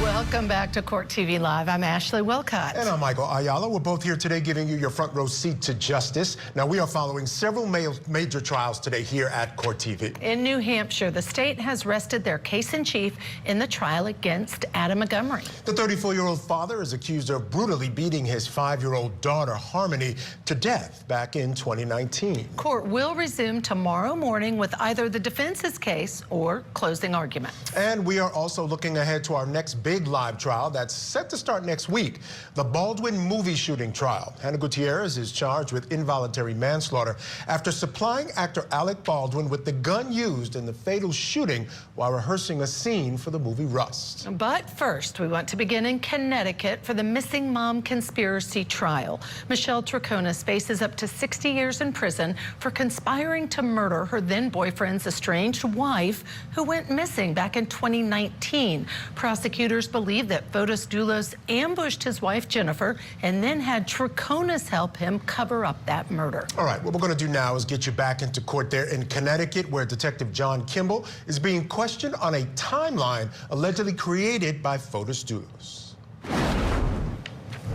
Welcome back to Court TV Live. I'm Ashley Wilcott. And I'm Michael Ayala. We're both here today giving you your front row seat to justice. Now, we are following several major trials today here at Court TV. In New Hampshire, the state has rested their case-in-chief in the trial against Adam Montgomery. The 34-year-old father is accused of brutally beating his 5-year-old daughter, Harmony, to death back in 2019. Court will resume tomorrow morning with either the defense's case or closing argument. And we are also looking ahead to our next big live trial that's set to start next week, the Baldwin movie shooting trial. Hannah Gutierrez is charged with involuntary manslaughter after supplying actor Alec Baldwin with the gun used in the fatal shooting while rehearsing a scene for the movie Rust. But first, we want to begin in Connecticut for the missing mom conspiracy trial. Michelle Troconis faces up to 60 years in prison for conspiring to murder her then-boyfriend's estranged wife, who went missing back in 2019. Prosecutors believe believe that Fotis Dulos ambushed his wife, Jennifer, and then had Troconis help him cover up that murder. All right, what we're going to do now is get you back into court there in Connecticut, where Detective John Kimball is being questioned on a timeline allegedly created by Fotis Dulos.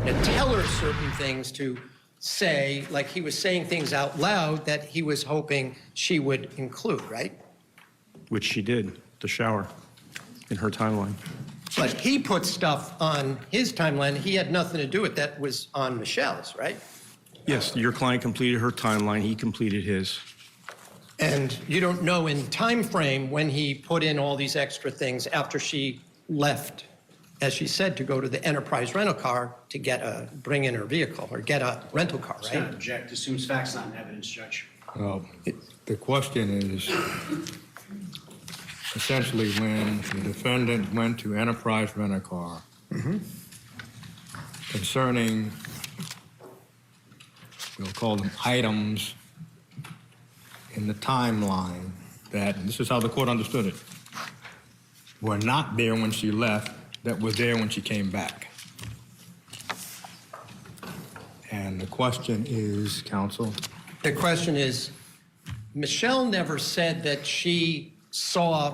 To tell her certain things to say, like he was saying things out loud that he was hoping she would include, right? Which she did, the shower, in her timeline. But he put stuff on his timeline he had nothing to do with that was on Michelle's, right? Yes, your client completed her timeline, he completed his. And you don't know in time frame when he put in all these extra things after she left, as she said, to go to the Enterprise rental car to bring in her vehicle or get a rental car, It's gonna right? object, assumes facts not in evidence, Judge. The question is, essentially, when the defendant went to Enterprise Rent-A-Car concerning, we'll call them items in the timeline that, and this is how the court understood it, were not there when she left, that were there when she came back. And the question is, counsel? The question is, Michelle never said that she saw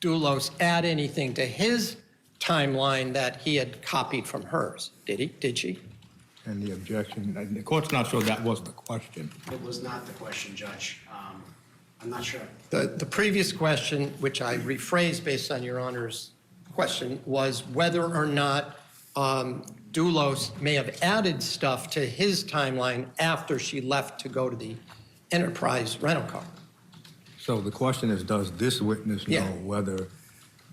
Dulos add anything to his timeline that he had copied from hers. Did he? Did she? And the objection, and the court's not sure that was the question. It was not the question, Judge. I'm not sure. The previous question, which I rephrased based on Your Honor's question, was whether or not Dulos may have added stuff to his timeline after she left to go to the Enterprise rental car. So the question is, does this witness know whether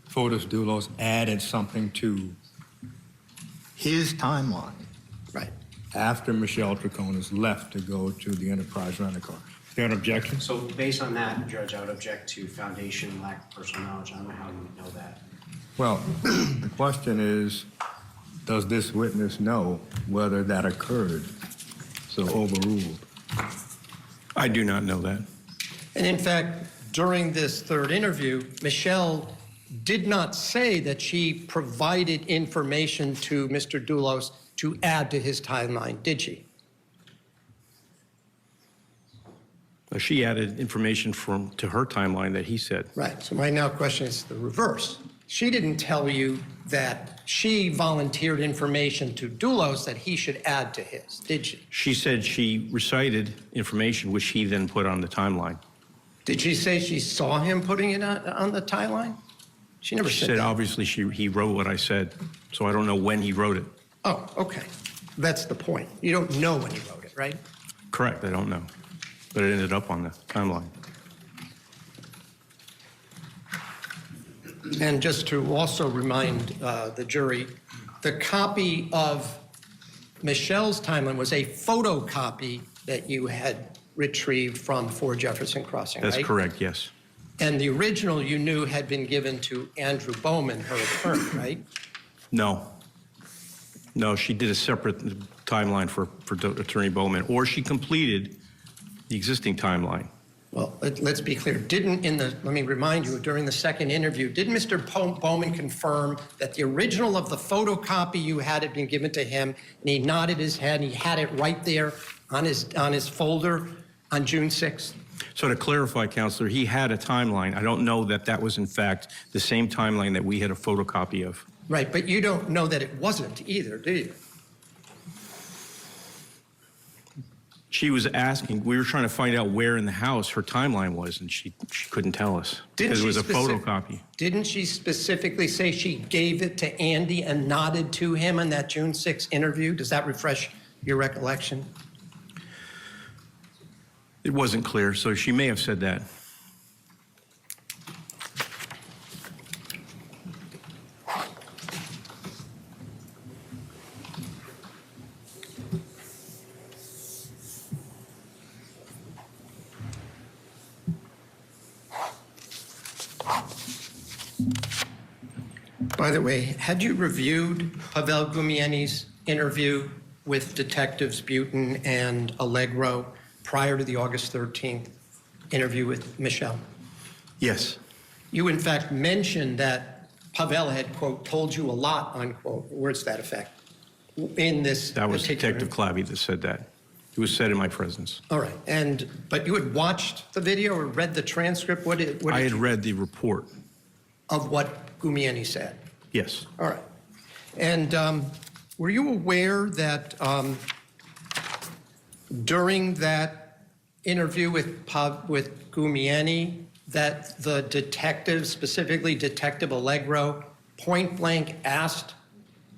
Fotis Dulos added something to his timeline after Michelle Troconis left to go to the Enterprise rent-a-car? Is there an objection? So based on that, Judge, I would object to foundation, lack of personal knowledge. I don't know how you would know that. Well, the question is, does this witness know whether that occurred? So overruled. I do not know that. And in fact, during this third interview, Michelle did not say that she provided information to Mr. Dulos to add to his timeline, did she? She added information to her timeline that he said. Right. So my now question is the reverse. She didn't tell you that she volunteered information to Dulos that he should add to his, did she? She said she recited information which he then put on the timeline. Did she say she saw him putting it on the timeline? She never She said said that. obviously he wrote what I said, so I don't know when he wrote it. Oh, okay. That's the point. You don't know when he wrote it, right? Correct, I don't know. But it ended up on the timeline. And just to also remind the jury, the copy of Michelle's timeline was a photocopy that you had retrieved from 4 Jefferson Crossing, right? That's correct, yes. And the original you knew had been given to Andrew Bowman, her attorney, right? No. No, she did a separate timeline for Attorney Bowman, or she completed the existing timeline. Well, let's be clear. Let me remind you, during the second interview, did Mr. Bowman confirm that the original of the photocopy you had been given to him, and he nodded his head, and he had it right there on his folder on June 6th? So to clarify, Counselor, he had a timeline. I don't know that that was in fact the same timeline that we had a photocopy of. Right, but you don't know that it wasn't either, do you? She was asking, we were trying to find out where in the house her timeline was, and she couldn't tell us because it was a photocopy. Didn't she specifically say she gave it to Andy and nodded to him in that June 6th interview? Does that refresh your recollection? It wasn't clear, so she may have said that. By the way, had you reviewed Pavel Gumieni's interview with Detectives Butin and Allegro prior to the August 13th interview with Michelle? Yes. You, in fact, mentioned that Pavel had, quote, told you a lot, unquote, words to that effect, in this That was particular- Detective Clabby that said that. It was said in my presence. All right, but you had watched the video or read the transcript? What did I had you- read the report. Of what Gumieni said? Yes. All right. And were you aware that during that interview with Gumieni, that the detective, specifically Detective Allegro, point blank asked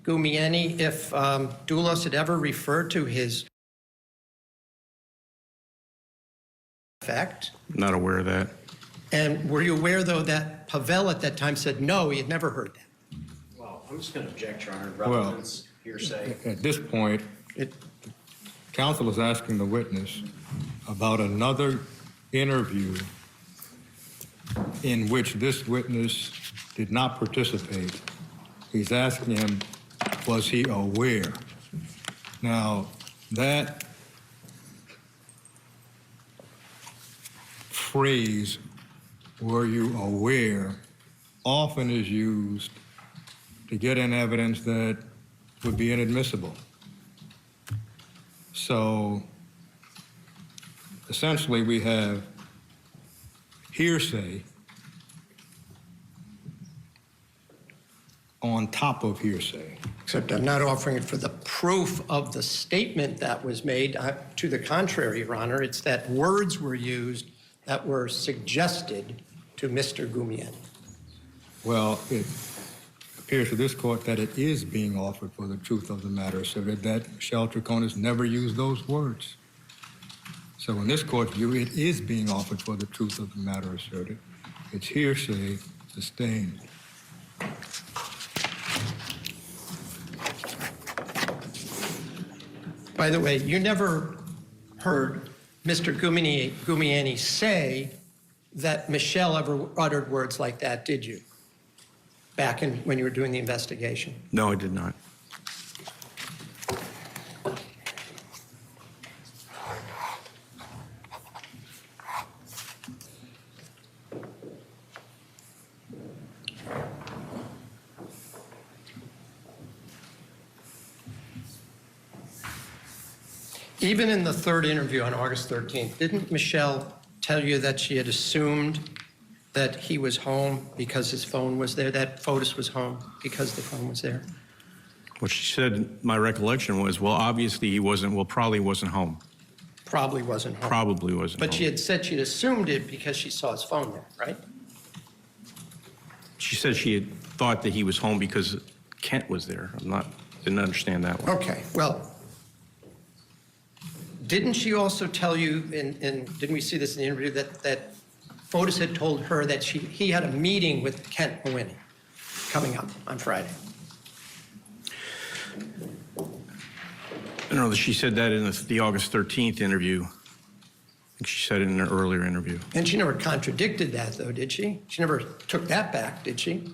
Gumieni if Doulos had ever referred to his effect? Not aware of that. And were you aware, though, that Pavel at that time said no, he had never heard that? Well, I'm just going to object, Your Honor. Relevance, hearsay. At this point, counsel is asking the witness about another interview in which this witness did not participate. He's asking him, was he aware? Now, that phrase, were you aware, often is used to get in evidence that would be inadmissible. So essentially we have hearsay on top of hearsay. Except I'm not offering it for the proof of the statement that was made. To the contrary, Your Honor, it's that words were used that were suggested to Mr. Gumieni. Well, it appears to this court that it is being offered for the truth of the matter, so that Michelle Troconis never used those words. So in this court's view, it is being offered for the truth of the matter asserted. It's hearsay sustained. By the way, you never heard Mr. Gumieni say that Michelle ever uttered words like that, did you? Back when you were doing the investigation? No, I did not. Even in the third interview on August 13th, didn't Michelle tell you that she had assumed that he was home because his phone was there, that Fotis was home because the phone was there? What she said, my recollection was, well, obviously he wasn't, well, probably wasn't home. Probably wasn't home. Probably wasn't But home. she had said she'd assumed it because she saw his phone there, right? She said she had thought that he was home because Kent was there. Didn't understand that one. Okay, well, didn't she also tell you, and didn't we see this in the interview, that Fotis had told her that he had a meeting with Kent Mawhinney coming up on Friday? I don't know that she said that in the August 13th interview. I think she said it in an earlier interview. And she never contradicted that, though, did she? She never took that back, did she?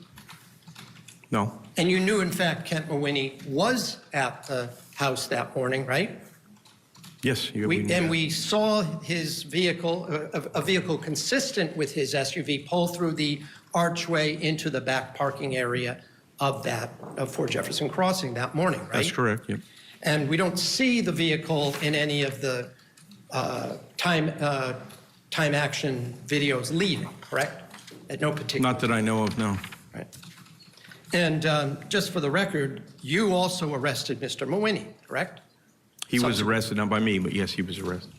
No. And you knew, in fact, Kent Mawhinney was at the house that morning, right? Yes. We saw his vehicle, a vehicle consistent with his SUV, pull through the archway into the back parking area of Fort Jefferson Crossing that morning, right? That's correct, yep. And we don't see the vehicle in any of the time action videos leaving, correct? At no particular. Not that I know of, no. Right. And just for the record, you also arrested Mr. Mawhinney, correct? He was arrested, not by me, but yes, he was arrested.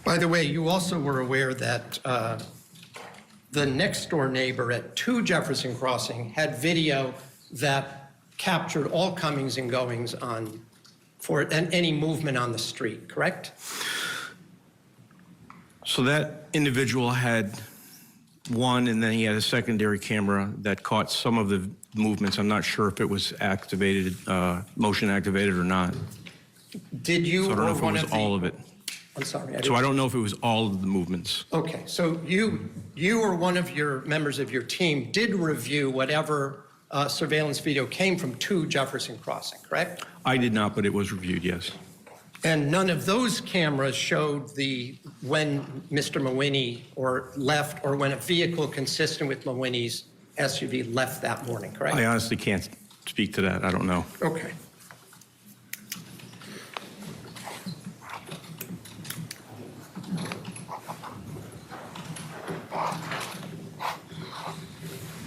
By the way, you also were aware that the next door neighbor at 2 Jefferson Crossing had video that captured all comings and goings and any movement on the street, correct? So that individual had one, and then he had a secondary camera that caught some of the movements. I'm not sure if it was activated, motion activated or not. Did you So I don't or know if it one was of the... all of it. I'm sorry. So I don't know if it was all of the movements. Okay, so you or one of your members of your team did review whatever surveillance video came from 2 Jefferson Crossing, correct? I did not, but it was reviewed, yes. And none of those cameras showed when Mr. Mawhinney left or when a vehicle consistent with Mawhinney's SUV left that morning, correct? I honestly can't speak to that. I don't know. Okay.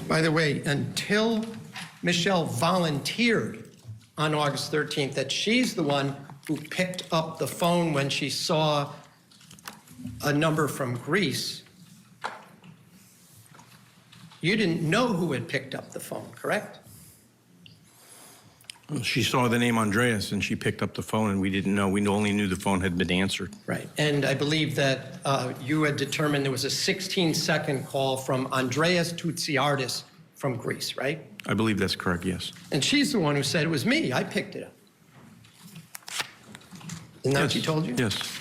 By the way, until Michelle volunteered on August 13th that she's the one who picked up the phone when she saw a number from Greece, you didn't know who had picked up the phone, correct? She saw the name Andreas and she picked up the phone and we didn't know. We only knew the phone had been answered. Right. And I believe that you had determined there was a 16-second call from Andreas Toutsiardis from Greece, right? I believe that's correct, yes. And she's the one who said it was me. I picked it up. Isn't that what she told you? Yes.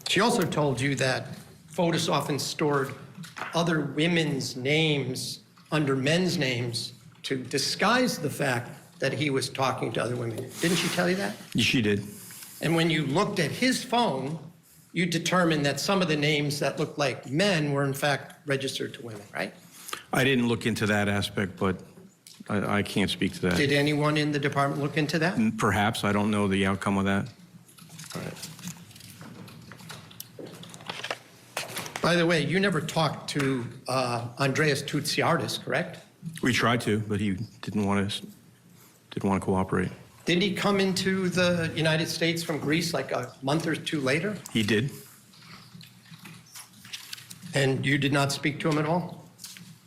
She also told you that Fotis often stored other women's names under men's names to disguise the fact that he was talking to other women. Didn't she tell you that? She did. And when you looked at his phone, you determined that some of the names that looked like men were in fact registered to women, right? I didn't look into that aspect, but I can't speak to that. Did anyone in the department look into that? Perhaps. I don't know the outcome of that. All right. By the way, you never talked to Andreas Toutsiardis, correct? We tried to, but he didn't want to cooperate. Did he come into the United States from Greece like a month or two later? He did. And you did not speak to him at all?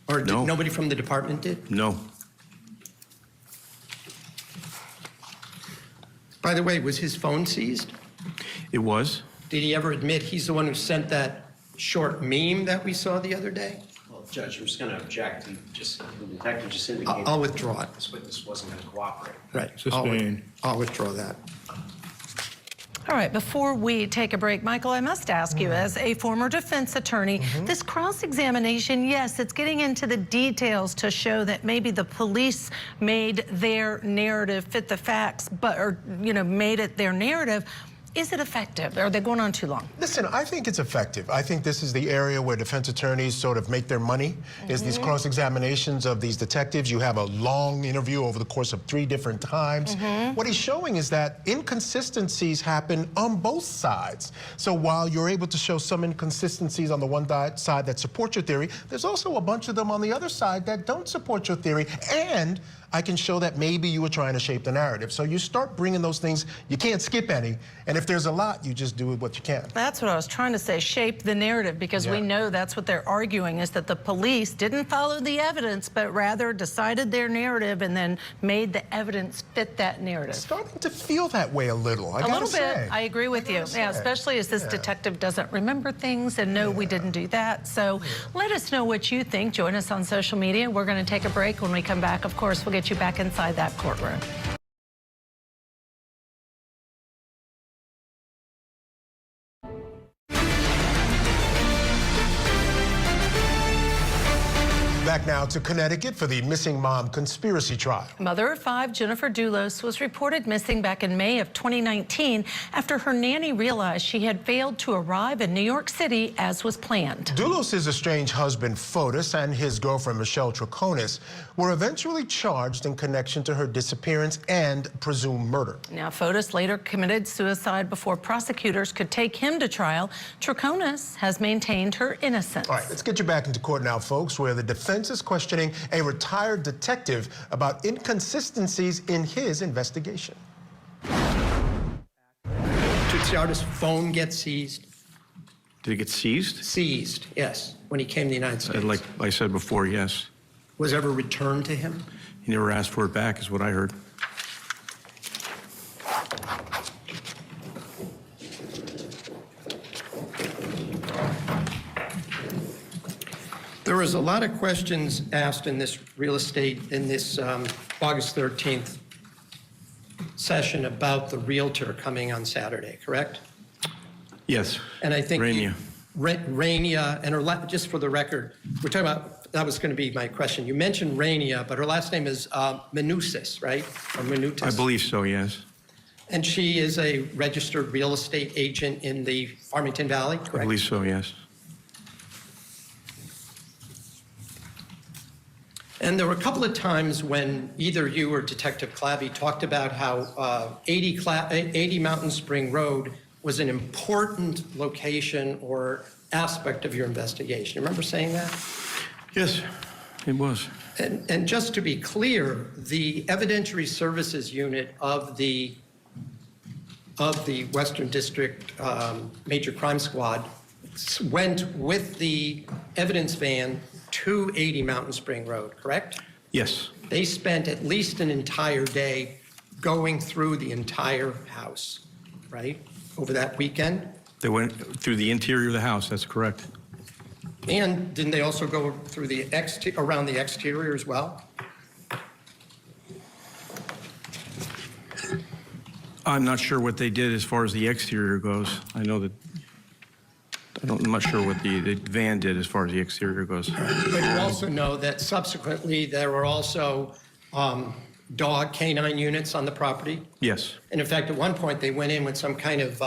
Or did No. Nobody from the department did? No. By the way, was his phone seized? It was. Did he ever admit he's the one who sent that short meme that we saw the other day? Well, Judge, I'm just going to object. The detective just indicated I'll withdraw it. this witness wasn't going to cooperate. Right. Sustained. I'll withdraw that. All right, before we take a break, Michael, I must ask you, as a former defense attorney, this cross-examination, yes, it's getting into the details to show that maybe the police made their narrative fit the facts, made it their narrative. Is it effective? Are they going on too long? Listen, I think it's effective. I think this is the area where defense attorneys sort of make their money, is these cross-examinations of these detectives. You have a long interview over the course of 3 different times. What he's showing is that inconsistencies happen on both sides. So while you're able to show some inconsistencies on the one side that support your theory, there's also a bunch of them on the other side that don't support your theory. And I can show that maybe you were trying to shape the narrative. So you start bringing those things, you can't skip any. And if there's a lot, you just do what you can. That's what I was trying to say, shape the narrative, because we know that's what they're arguing, is that the police didn't follow the evidence, but rather decided their narrative and then made the evidence fit that narrative. It's starting to feel that way a little, I A gotta little say. bit. I agree with you. Yeah, especially as this detective doesn't remember things and no, we didn't do that. So let us know what you think. Join us on social media. We're going to take a break. When we come back, of course, we'll get you back inside that courtroom. Back now to Connecticut for the missing mom conspiracy trial. Mother of 5, Jennifer Doulos, was reported missing back in May of 2019 after her nanny realized she had failed to arrive in New York City as was planned. Doulos' estranged husband, Fotis, and his girlfriend, Michelle Troconis, were eventually charged in connection to her disappearance and presumed murder. Now, Fotis later committed suicide before prosecutors could take him to trial. Troconis has maintained her innocence. All right, let's get you back into court now, folks, where the defense is questioning a retired detective about inconsistencies in his investigation. Toutsiardis' phone gets seized. Did it get seized? Seized, yes, when he came to the United States. Like I said before, yes. Was ever returned to him? He never asked for it back, is what I heard. There was a lot of questions asked in this August 13th session about the realtor coming on Saturday, correct? Yes. And I think Rania. Rania, and her, just for the record, we're talking about, that was going to be my question. You mentioned Rania, but her last name is Manousis, right? Or Manoutis? I believe so, yes. And she is a registered real estate agent in the Farmington Valley, correct? I believe so, yes. And there were a couple of times when either you or Detective Clabby talked about how 80 Mountain Spring Road was an important location or aspect of your investigation. Remember saying that? Yes, it was. And just to be clear, the evidentiary services unit of the Western District Major Crime Squad went with the evidence van to 80 Mountain Spring Road, correct? Yes. They spent at least an entire day going through the entire house, right, over that weekend? They went through the interior of the house, that's correct. And didn't they also go through the around the exterior as well? I'm not sure what they did as far as the exterior goes. I know that, I'm not sure what the van did as far as the exterior goes. But you also know that subsequently there were also dog canine units on the property? Yes. And in fact, at one point, they went in with some kind of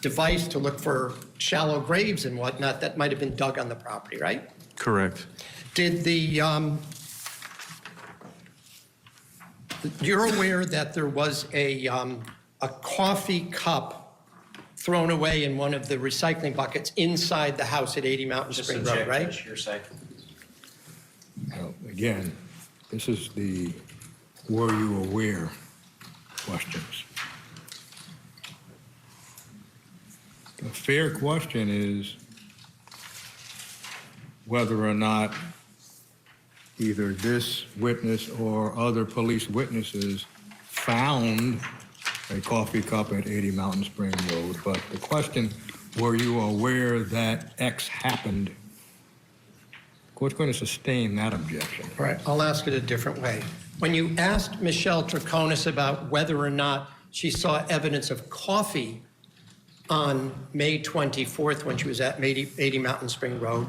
device to look for shallow graves and whatnot that might have been dug on the property, right? Correct. Did you're aware that there was a coffee cup thrown away in one of the recycling buckets inside the house at 80 Mountain Spring Road, right? Hearsay. Now, again, this is the were you aware questions. The fair question is whether or not either this witness or other police witnesses found a coffee cup at 80 Mountain Spring Road. But the question, were you aware that X happened? The court's going to sustain that objection. All right, I'll ask it a different way. When you asked Michelle Troconis about whether or not she saw evidence of coffee on May 24th when she was at 80 Mountain Spring Road,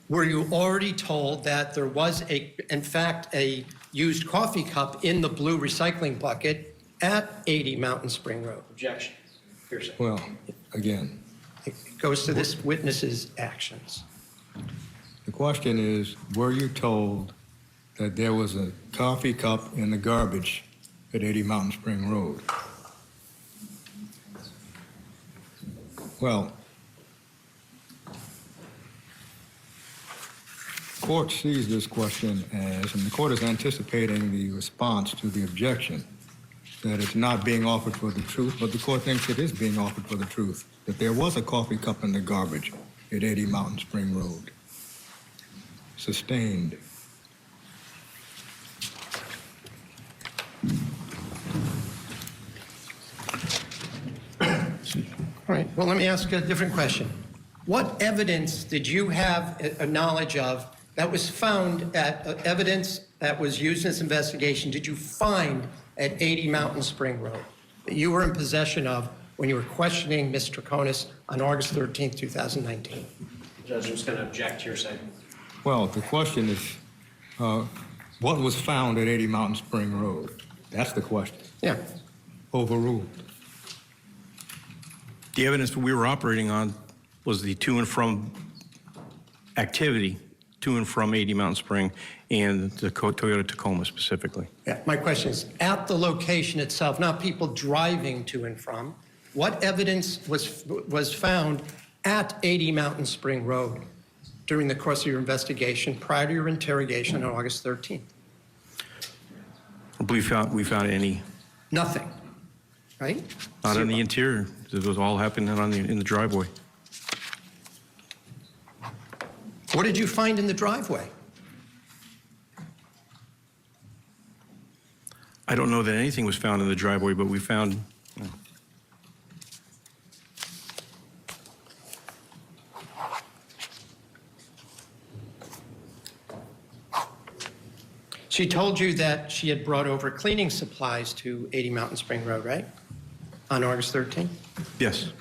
were you already told that there was, in fact, a used coffee cup in the blue recycling bucket at 80 Mountain Spring Road? Objection. Hearsay. Well, again, It goes to this witness's actions. the question is, were you told that there was a coffee cup in the garbage at 80 Mountain Spring Road? Well, the court sees this question as, and the court is anticipating the response to the objection, that it's not being offered for the truth, but the court thinks it is being offered for the truth, that there was a coffee cup in the garbage at 80 Mountain Spring Road. Sustained. All right, well, let me ask a different question. What evidence did you have a knowledge of that was found at evidence that was used in this investigation, did you find at 80 Mountain Spring Road that you were in possession of when you were questioning Ms. Troconis on August 13th, 2019? Judge, I'm just going to object hearsay. Well, the question is, what was found at 80 Mountain Spring Road? That's the question. Yeah. Overruled. The evidence we were operating on was the to and from activity, to and from 80 Mountain Spring, and the Toyota Tacoma specifically. Yeah, my question is, at the location itself, not people driving to and from, what evidence was found at 80 Mountain Spring Road during the course of your investigation prior to your interrogation on August 13th? I believe we found any. Nothing, right? Not in the interior. It was all happening in the driveway. What did you find in the driveway? I don't know that anything was found in the driveway, but we found. She told you that she had brought over cleaning supplies to 80 Mountain Spring Road, right? On August 13th? Yes.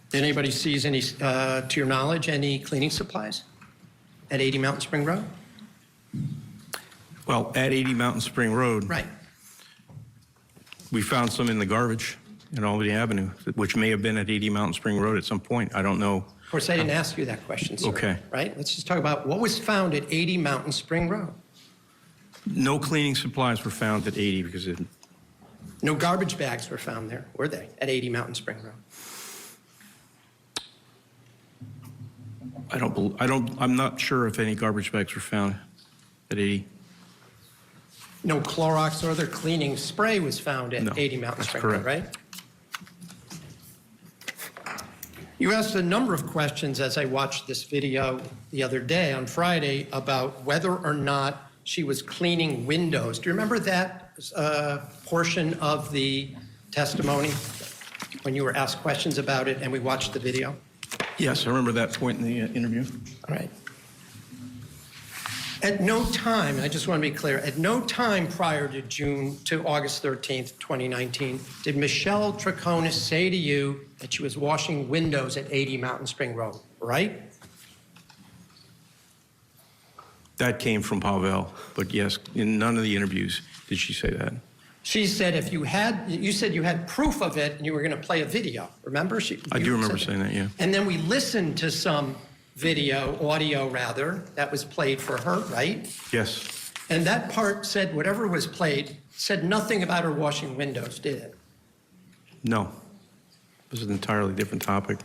Did anybody seize any, to your knowledge, any cleaning supplies at 80 Mountain Spring Road? Well, at 80 Mountain Spring Road. Right. We found some in the garbage in Albany Avenue, which may have been at 80 Mountain Spring Road at some point. I don't know. Of course, I didn't ask you that question, sir. Okay. Right? Let's just talk about what was found at 80 Mountain Spring Road. No cleaning supplies were found at 80 because it... No garbage bags were found there, were they, at 80 Mountain Spring Road? I'm not sure if any garbage bags were found at 80. No Clorox or other cleaning spray was found at No, 80 Mountain that's Spring Road, correct. right? You asked a number of questions as I watched this video the other day on Friday about whether or not she was cleaning windows. Do you remember that portion of the testimony when you were asked questions about it and we watched the video? Yes, I remember that point in the interview. All right. At no time, and I just want to be clear, at no time prior to August 13th, 2019, did Michelle Troconis say to you that she was washing windows at 80 Mountain Spring Road, right? That came from Pavel, but yes, in none of the interviews did she say that. She said you said you had proof of it and you were going to play a video, remember? I do remember saying that, yeah. And then we listened to some audio rather, that was played for her, right? Yes. And that part said, whatever was played, said nothing about her washing windows, did it? No. It was an entirely different topic.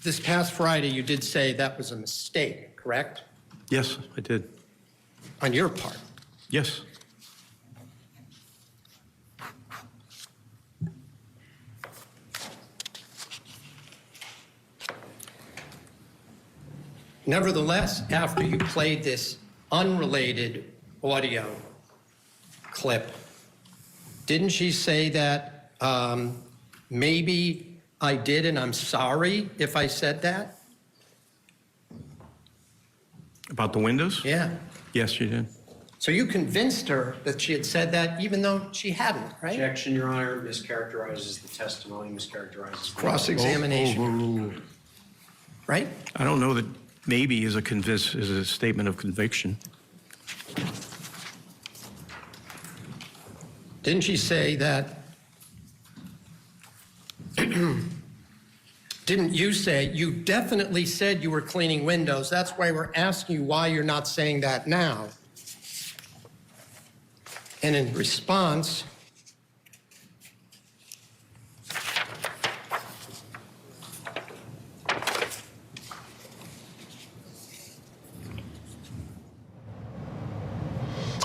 This past Friday, you did say that was a mistake, correct? Yes, I did. On your part? Yes. Nevertheless, after you played this unrelated audio clip, didn't she say that maybe I did and I'm sorry if I said that? About the windows? Yeah. Yes, she did. So you convinced her that she had said that even though she hadn't, right? Objection, Your Honor, mischaracterizes the testimony, mischaracterizes. Cross-examination. Right? I don't know that maybe is a statement of conviction. Didn't she say that? Didn't you say, you definitely said you were cleaning windows. That's why we're asking you why you're not saying that now. And in response,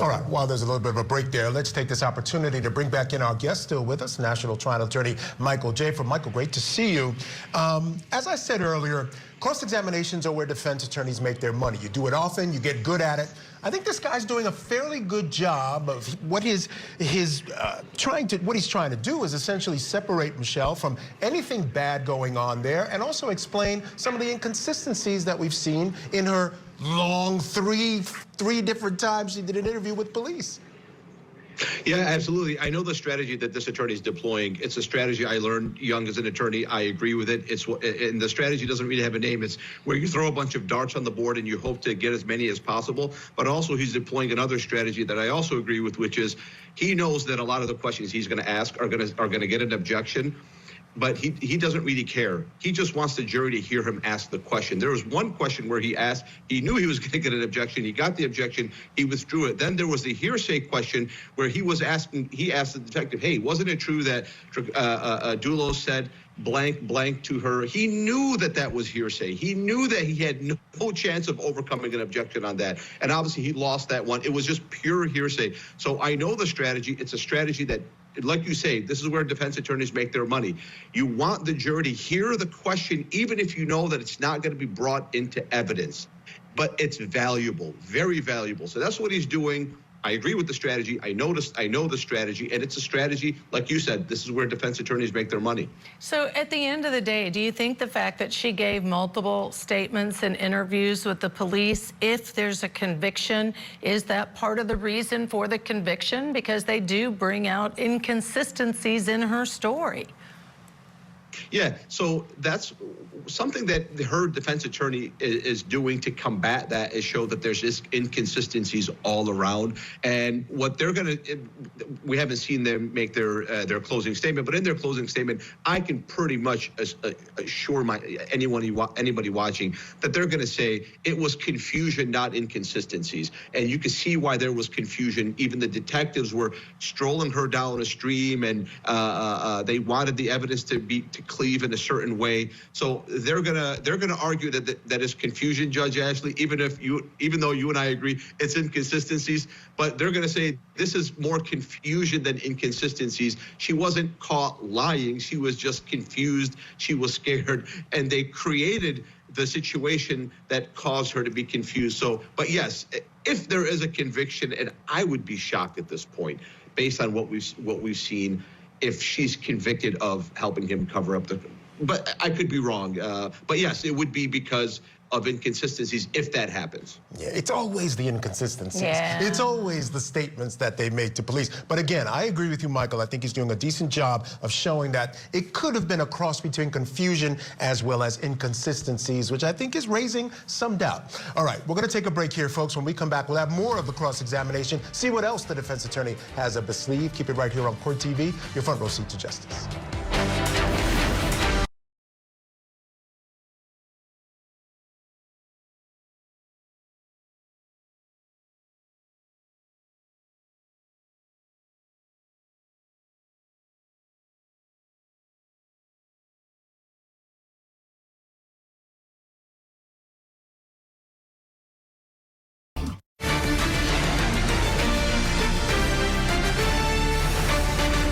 All right, while there's a little bit of a break there, let's take this opportunity to bring back in our guest still with us, National Trial Attorney Michael Jaafar. Michael, great to see you. As I said earlier, cross-examinations are where defense attorneys make their money. You do it often, you get good at it. I think this guy's doing a fairly good job of what he's trying to do is essentially separate Michelle from anything bad going on there and also explain some of the inconsistencies that we've seen in her long three different times she did an interview with police. Yeah, absolutely. I know the strategy that this attorney is deploying. It's a strategy I learned young as an attorney. I agree with it. And the strategy doesn't really have a name. It's where you throw a bunch of darts on the board and you hope to get as many as possible. But also he's deploying another strategy that I also agree with, which is he knows that a lot of the questions he's going to ask are going to get an objection. But he doesn't really care. He just wants the jury to hear him ask the question. There was one question where he knew he was going to get an objection. He got the objection. He withdrew it. Then there was the hearsay question where he asked the detective, hey, wasn't it true that Doulos said blank to her? He knew that was hearsay. He knew that he had no chance of overcoming an objection on that. And obviously he lost that one. It was just pure hearsay. So I know the strategy. It's a strategy that, like you say, this is where defense attorneys make their money. You want the jury to hear the question, even if you know that it's not going to be brought into evidence. But it's valuable, very valuable. So that's what he's doing. I agree with the strategy. I know the strategy, and it's a strategy, like you said, this is where defense attorneys make their money. So at the end of the day, do you think the fact that she gave multiple statements and interviews with the police, if there's a conviction, is that part of the reason for the conviction? Because they do bring out inconsistencies in her story. Yeah, so that's something that her defense attorney is doing to combat that, is show that there's just inconsistencies all around. And what they're going to, we haven't seen them make their closing statement, but in their closing statement, I can pretty much assure anybody watching that they're going to say it was confusion, not inconsistencies. And you can see why there was confusion. Even the detectives were strolling her down a stream, and they wanted the evidence to cleave in a certain way. So they're gonna argue that is confusion, Judge Ashley, even though you and I agree it's inconsistencies, but they're gonna say this is more confusion than inconsistencies. She wasn't caught lying, she was just confused, she was scared, and they created the situation that caused her to be confused. So, but yes, if there is a conviction, and I would be shocked at this point, based on what we've seen, if she's convicted of helping him cover up but I could be wrong. But yes, it would be because of inconsistencies if that happens. Yeah, it's always the inconsistencies. Yeah. It's always the statements that they make to police. But again, I agree with you, Michael. I think he's doing a decent job of showing that it could have been a cross between confusion as well as inconsistencies, which I think is raising some doubt. All right, we're going to take a break here, folks. When we come back, we'll have more of the cross-examination, see what else the defense attorney has up his sleeve. Keep it right here on Court TV, your front row seat to justice.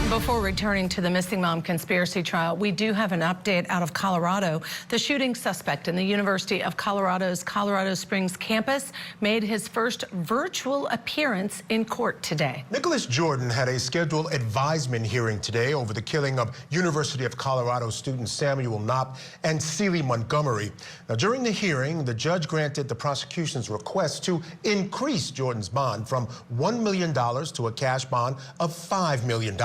Before returning to the missing mom conspiracy trial, we do have an update out of Colorado. The shooting suspect in the University of Colorado's Colorado Springs campus made his first virtual appearance in court today. Nicholas Jordan had a scheduled advisement hearing today over the killing of University of Colorado students Samuel Knopp and Celie Montgomery. Now, during the hearing, the judge granted the prosecution's request to increase Jordan's bond from $1 million to a cash bond of $5 million.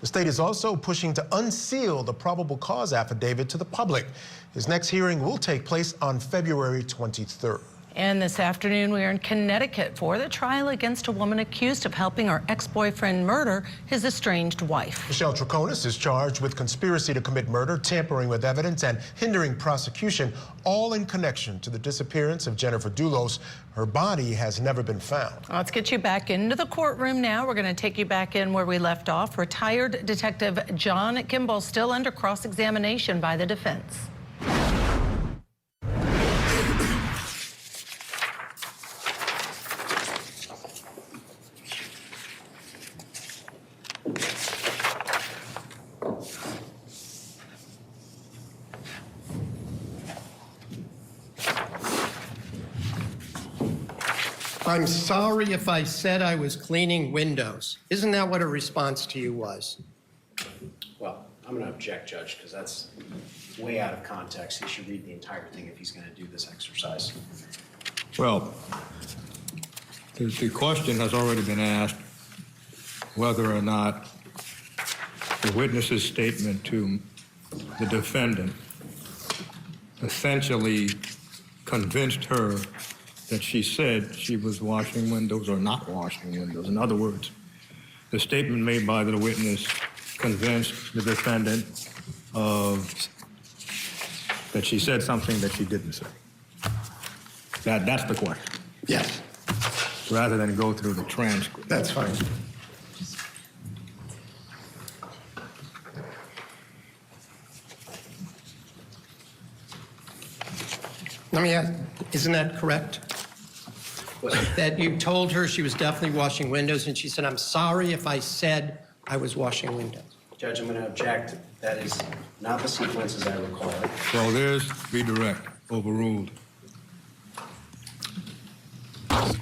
The state is also pushing to unseal the probable cause affidavit to the public. His next hearing will take place on February 23rd. And this afternoon, we are in Connecticut for the trial against a woman accused of helping her ex-boyfriend murder his estranged wife. Michelle Troconis is charged with conspiracy to commit murder, tampering with evidence, and hindering prosecution, all in connection to the disappearance of Jennifer Dulos. Her body has never been found. Let's get you back into the courtroom now. We're going to take you back in where we left off. Retired Detective John Kimball still under cross-examination by the defense. I'm sorry if I said I was cleaning windows. Isn't that what a response to you was? Well, I'm going to object, Judge, because that's way out of context. He should read the entire thing if he's going to do this exercise. Well, the question has already been asked whether or not the witness's statement to the defendant essentially convinced her that she said she was washing windows or not washing windows. In other words, the statement made by the witness convinced the defendant that she said something that she didn't say. That's the question. Yes. Rather than go through the transcript. That's fine. Let me ask, isn't that correct? That you told her she was definitely washing windows, and she said, I'm sorry if I said I was washing windows. Judge, I'm going to object. That is not the sequence as I recall it. Well, there's redirect, overruled.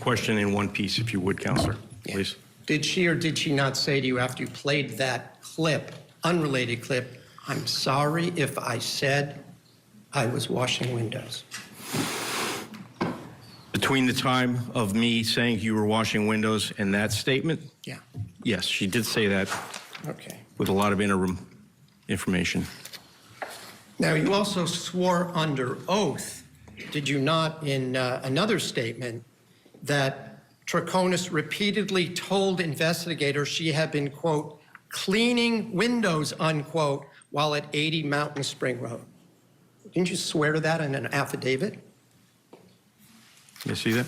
Question in one piece, if you would, Counselor, please. Did she or did she not say to you after you played that clip, unrelated clip, I'm sorry if I said I was washing windows? Between the time of me saying you were washing windows and that statement? Yeah. Yes, she did say that. Okay. With a lot of interim information. Now, you also swore under oath, did you not, in another statement, that Troconis repeatedly told investigators she had been, quote, cleaning windows, unquote, while at 80 Mountain Spring Road. Didn't you swear to that in an affidavit? You see that?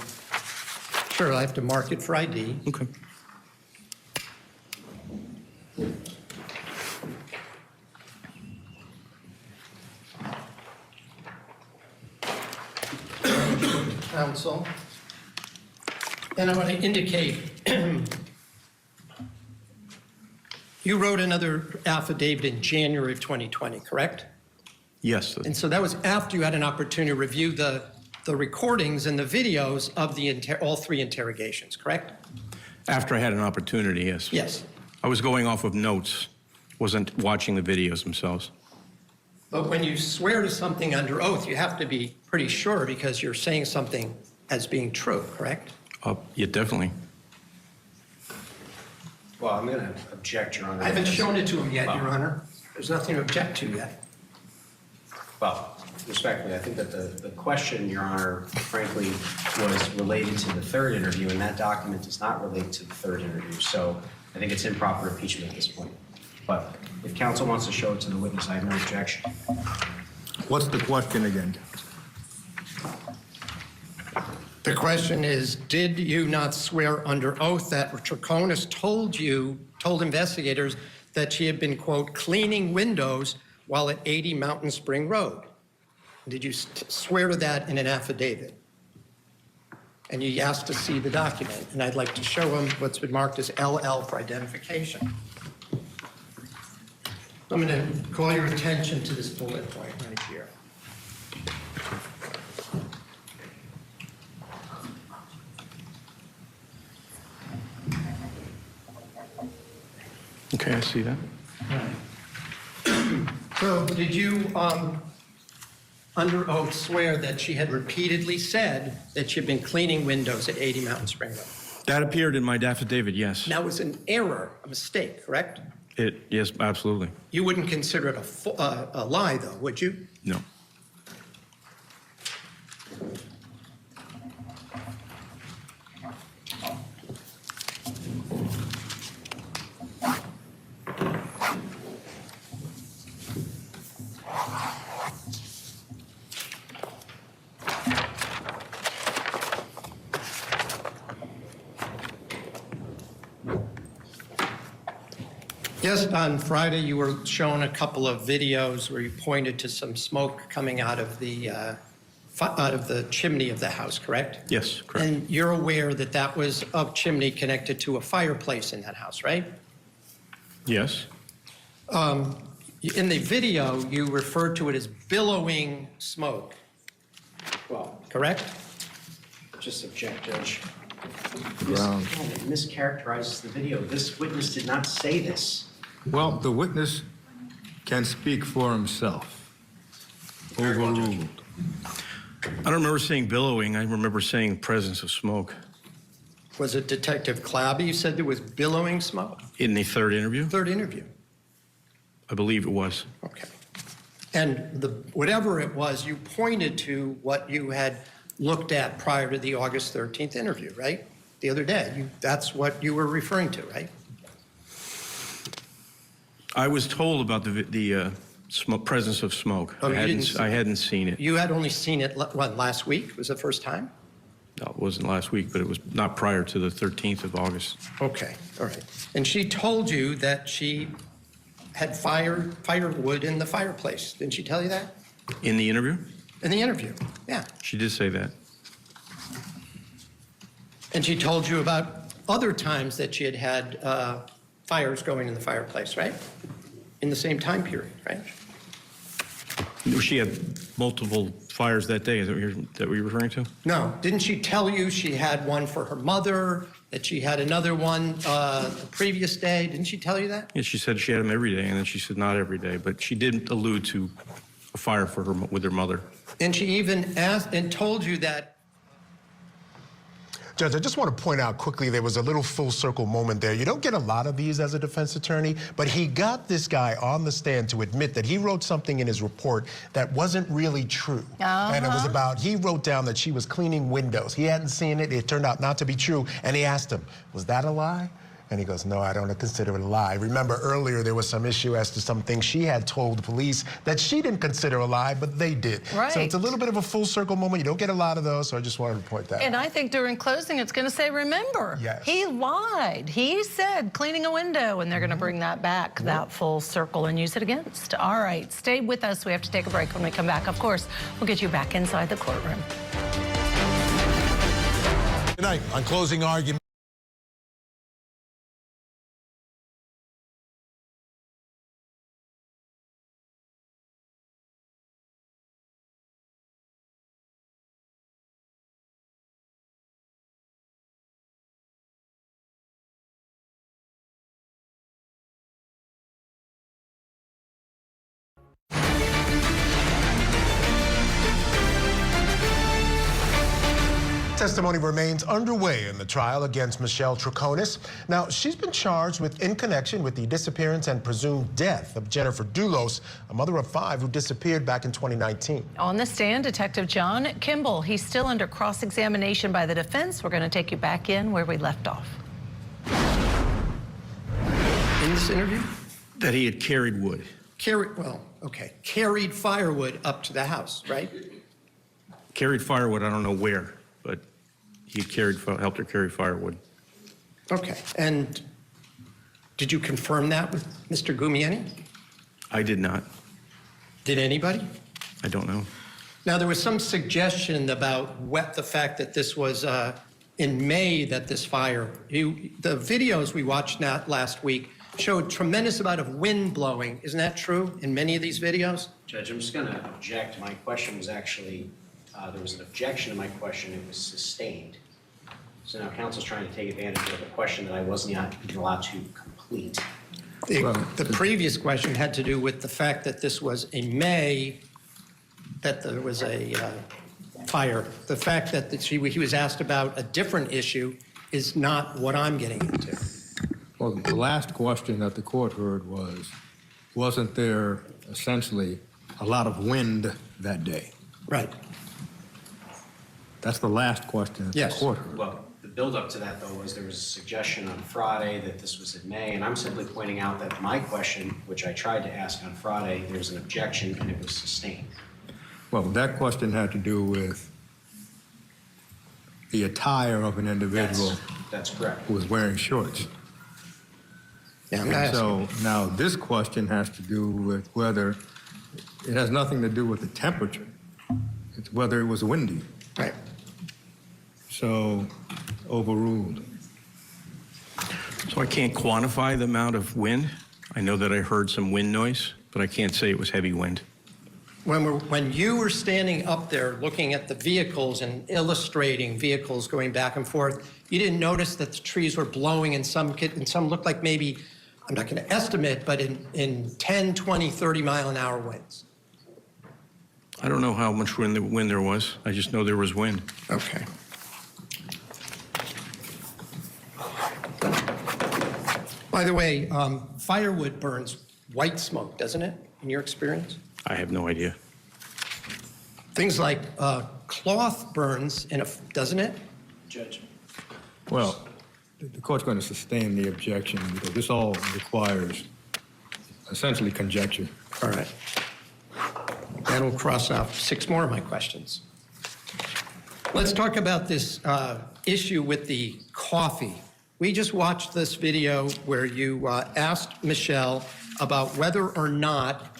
Sure, I have to mark it for ID. Okay. Counsel. And I want to indicate, you wrote another affidavit in January of 2020, correct? Yes. And so that was after you had an opportunity to review the recordings and the videos of all three interrogations, correct? After I had an opportunity, yes. Yes. I was going off of notes, wasn't watching the videos themselves. But when you swear to something under oath, you have to be pretty sure because you're saying something as being true, correct? Yeah, definitely. Well, I'm going to object, Your Honor. I haven't shown it to him yet, Your Honor. There's nothing to object to yet. Well, respectfully, I think that the question, Your Honor, frankly, was related to the third interview, and that document does not relate to the third interview. So I think it's improper impeachment at this point. But if counsel wants to show it to the witness, I have no objection. What's the question again? The question is, did you not swear under oath that Troconis told investigators that she had been, quote, cleaning windows while at 80 Mountain Spring Road? Did you swear to that in an affidavit? And you asked to see the document, and I'd like to show him what's been marked as LL for identification. I'm going to call your attention to this bullet point right here. Okay, I see that. So did you, under oath, swear that she had repeatedly said that she had been cleaning windows at 80 Mountain Spring Road? That appeared in my affidavit, yes. That was an error, a mistake, correct? Yes, absolutely. You wouldn't consider it a lie, though, would you? No. Yes, on Friday, you were shown a couple of videos where you pointed to some smoke coming out of the chimney of the house, correct? Yes, correct. And you're aware that that was a chimney connected to a fireplace in that house, right? Yes. In the video, you referred to it as billowing smoke. Well, correct? Just object, Judge. Ground. It mischaracterizes the video. This witness did not say this. Well, the witness can speak for himself. Overruled. I don't remember saying billowing. I remember saying presence of smoke. Was it Detective Clabby? You said there was billowing smoke? In the third interview? Third interview. I believe it was. Okay. And whatever it was, you pointed to what you had looked at prior to the August 13th interview, right? The other day. That's what you were referring to, right? I was told about the presence of smoke. Oh, I hadn't seen it. You had only seen it, what, last week? Was the first time? No, it wasn't last week, but it was not prior to the 13th of August. Okay, all right. And she told you that she had firewood in the fireplace. Didn't she tell you that? In the interview? In the interview, yeah. She did say that. And she told you about other times that she had fires going in the fireplace, right? In the same time period, right? She had multiple fires that day. Is that what you're referring to? No. Didn't she tell you she had one for her mother, that she had another one the previous day? Didn't she tell you that? Yeah, she said she had them every day, and then she said not every day. But she did allude to a fire for her with her mother. And she even asked and told you that. Judge, I just want to point out quickly, there was a little full circle moment there. You don't get a lot of these as a defense attorney, but he got this guy on the stand to admit that he wrote something in his report that wasn't really true. And it was about, he wrote down that she was cleaning windows. He hadn't seen it. It turned out not to be true. And he asked him, was that a lie? And he goes, no, I don't consider it a lie. Remember earlier there was some issue as to something she had told the police that she didn't consider a lie, but they did. Right. So it's a little bit of a full circle moment. You don't get a lot of those, so I just wanted to point that out. And I think during closing it's going to say, remember, he lied. He said cleaning a window, and they're going to bring that back, that full circle, and use it against. All right, stay with us. We have to take a break. When we come back, of course, we'll get you back inside the courtroom. Tonight on Closing Argument. Testimony remains underway in the trial against Michelle Troconis. Now, she's been charged with in connection with the disappearance and presumed death of Jennifer Dulos, a mother of 5 who disappeared back in 2019. On the stand, Detective John Kimball. He's still under cross-examination by the defense. We're going to take you back in where we left off. In this interview? That he had carried wood. Carried firewood up to the house, right? Carried firewood, I don't know where, but he helped her carry firewood. Okay, and did you confirm that with Mr. Gumieni? I did not. Did anybody? I don't know. Now, there was some suggestion about the fact that this was in May that this fire, the videos we watched last week showed tremendous amount of wind blowing. Isn't that true in many of these videos? Judge, I'm just going to object. My question was actually, there was an objection to my question. It was sustained. So now counsel's trying to take advantage of a question that I wasn't allowed to complete. The previous question had to do with the fact that this was in May, that there was a fire. The fact that he was asked about a different issue is not what I'm getting into. Well, the last question that the court heard was, wasn't there essentially a lot of wind that day? Right. That's the last question that the court heard. Well, the build-up to that, though, was there was a suggestion on Friday that this was in May, and I'm simply pointing out that my question, which I tried to ask on Friday, there was an objection and it was sustained. Well, that question had to do with the attire of an individual. That's correct. Who was wearing shorts. Yeah, I'm not asking. So now this question has to do with whether, it has nothing to do with the temperature. It's whether it was windy. Right. So overruled. So I can't quantify the amount of wind. I know that I heard some wind noise, but I can't say it was heavy wind. When you were standing up there looking at the vehicles and illustrating vehicles going back and forth, you didn't notice that the trees were blowing and some looked like maybe, I'm not going to estimate, but in 10, 20, 30 mile an hour winds. I don't know how much wind there was. I just know there was wind. Okay. By the way, firewood burns white smoke, doesn't it, in your experience? I have no idea. Things like cloth burns, doesn't it? Judge. Well, the court's going to sustain the objection because this all requires essentially conjecture. All right. That'll cross off 6 more of my questions. Let's talk about this issue with the coffee. We just watched this video where you asked Michelle about whether or not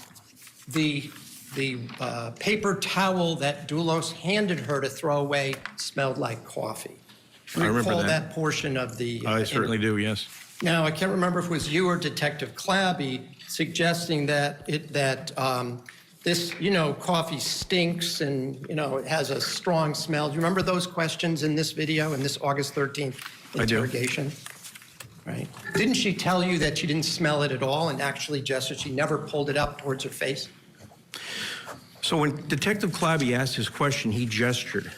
the paper towel that Dulos handed her to throw away smelled like coffee. I remember Recall that. that portion of the... I certainly do, yes. Now, I can't remember if it was you or Detective Clabby suggesting that this, coffee stinks and, it has a strong smell. Do you remember those questions in this video, in this August 13th interrogation? Right. Didn't she tell you that she didn't smell it at all and actually gestured, she never pulled it up towards her face? So when Detective Clabby asked his question, he gestured.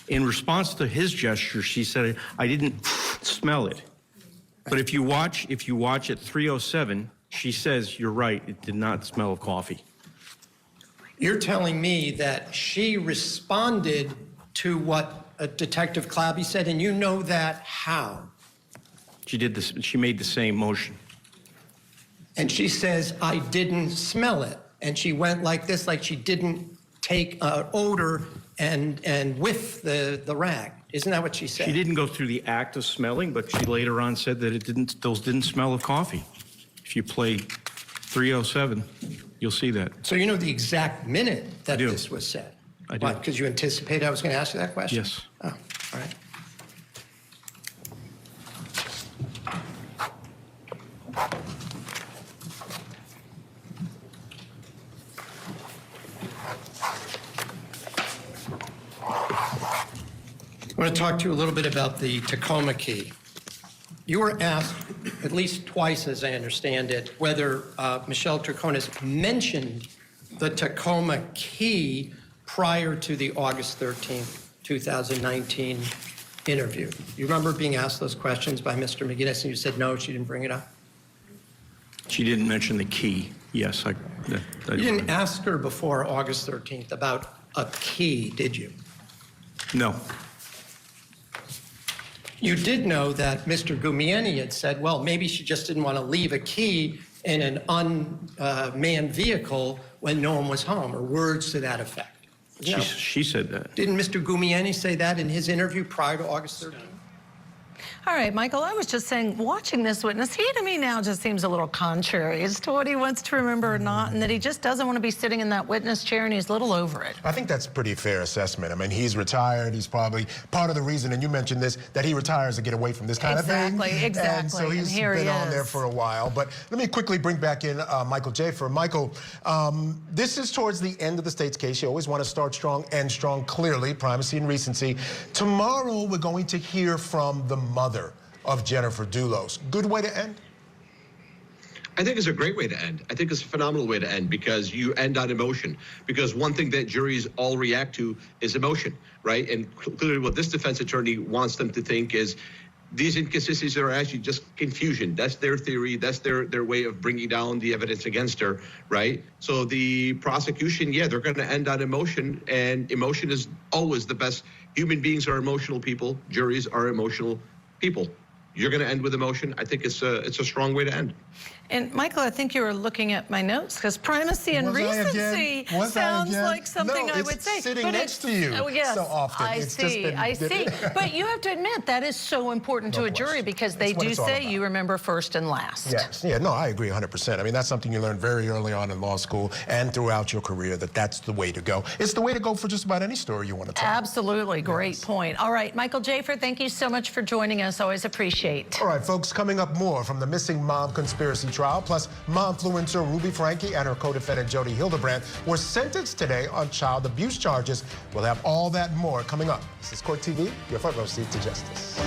In response to his gesture, she said, I didn't smell it. But if you watch at 3:07, she says, you're right, it did not smell of coffee. You're telling me that she responded to what Detective Clabby said, and you know that how? She did this, she made the same motion. And she says, I didn't smell it. And she went like this, like she didn't take odor and whiff the rag. Isn't that what she said? She didn't go through the act of smelling, but she later on said that those didn't smell of coffee. If you play 3:07, you'll see that. So you know the exact minute that this was said? I do. Why? Because you anticipated I was going to ask you that question? Yes. Oh, all right. I want to talk to you a little bit about the Tacoma key. You were asked at least twice, as I understand it, whether Michelle Troconis mentioned the Tacoma key prior to the August 13th, 2019 interview. You remember being asked those questions by Mr. McGinnis, and you said no, she didn't bring it up? She didn't mention the key. Yes, I You didn't ask her before August 13th about a key, did you? No. You did know that Mr. Gumieni had said, well, maybe she just didn't want to leave a key in an unmanned vehicle when no one was home, or words to that effect. She said that. Didn't Mr. Gumieni say that in his interview prior to August 13th? All right, Michael, I was just saying, watching this witness, he to me now just seems a little contrary as to what he wants to remember or not, and that he just doesn't want to be sitting in that witness chair, and he's a little over it. I think that's a pretty fair assessment. I mean, he's retired. He's probably part of the reason, and you mentioned this, that he retires to get away from this kind of thing. Exactly. And so he's been on there for a while. But let me quickly bring back in Michael Jaafar. Michael, this is towards the end of the state's case. You always want to start strong, end strong, clearly, primacy and recency. Tomorrow, we're going to hear from the mother of Jennifer Dulos. Good way to end? I think it's a great way to end. I think it's a phenomenal way to end because you end on emotion. Because one thing that juries all react to is emotion, right? And clearly what this defense attorney wants them to think is these inconsistencies are actually just confusion. That's their theory. That's their way of bringing down the evidence against her, right? So the prosecution, yeah, they're going to end on emotion, and emotion is always the best. Human beings are emotional people. Juries are emotional people. You're going to end with emotion. I think it's a strong way to end. And Michael, I think you were looking at my notes because primacy and recency sounds like something I would say. Sitting next to you so often. I see. But you have to admit that is so important to a jury because they do say you remember first and last. Yes. Yeah. No, I agree 100%. I mean, that's something you learn very early on in law school and throughout your career that's the way to go. It's the way to go for just about any story you want to tell. Absolutely. Great point. All right, Michael Jaafar, thank you so much for joining us. Always appreciate. All right, folks, coming up more from the missing mom conspiracy trial, plus mom-influencer Ruby Franke and her co-defendant Jody Hildebrand were sentenced today on child abuse charges. We'll have all that and more coming up. This is Court TV, your front row seat to justice.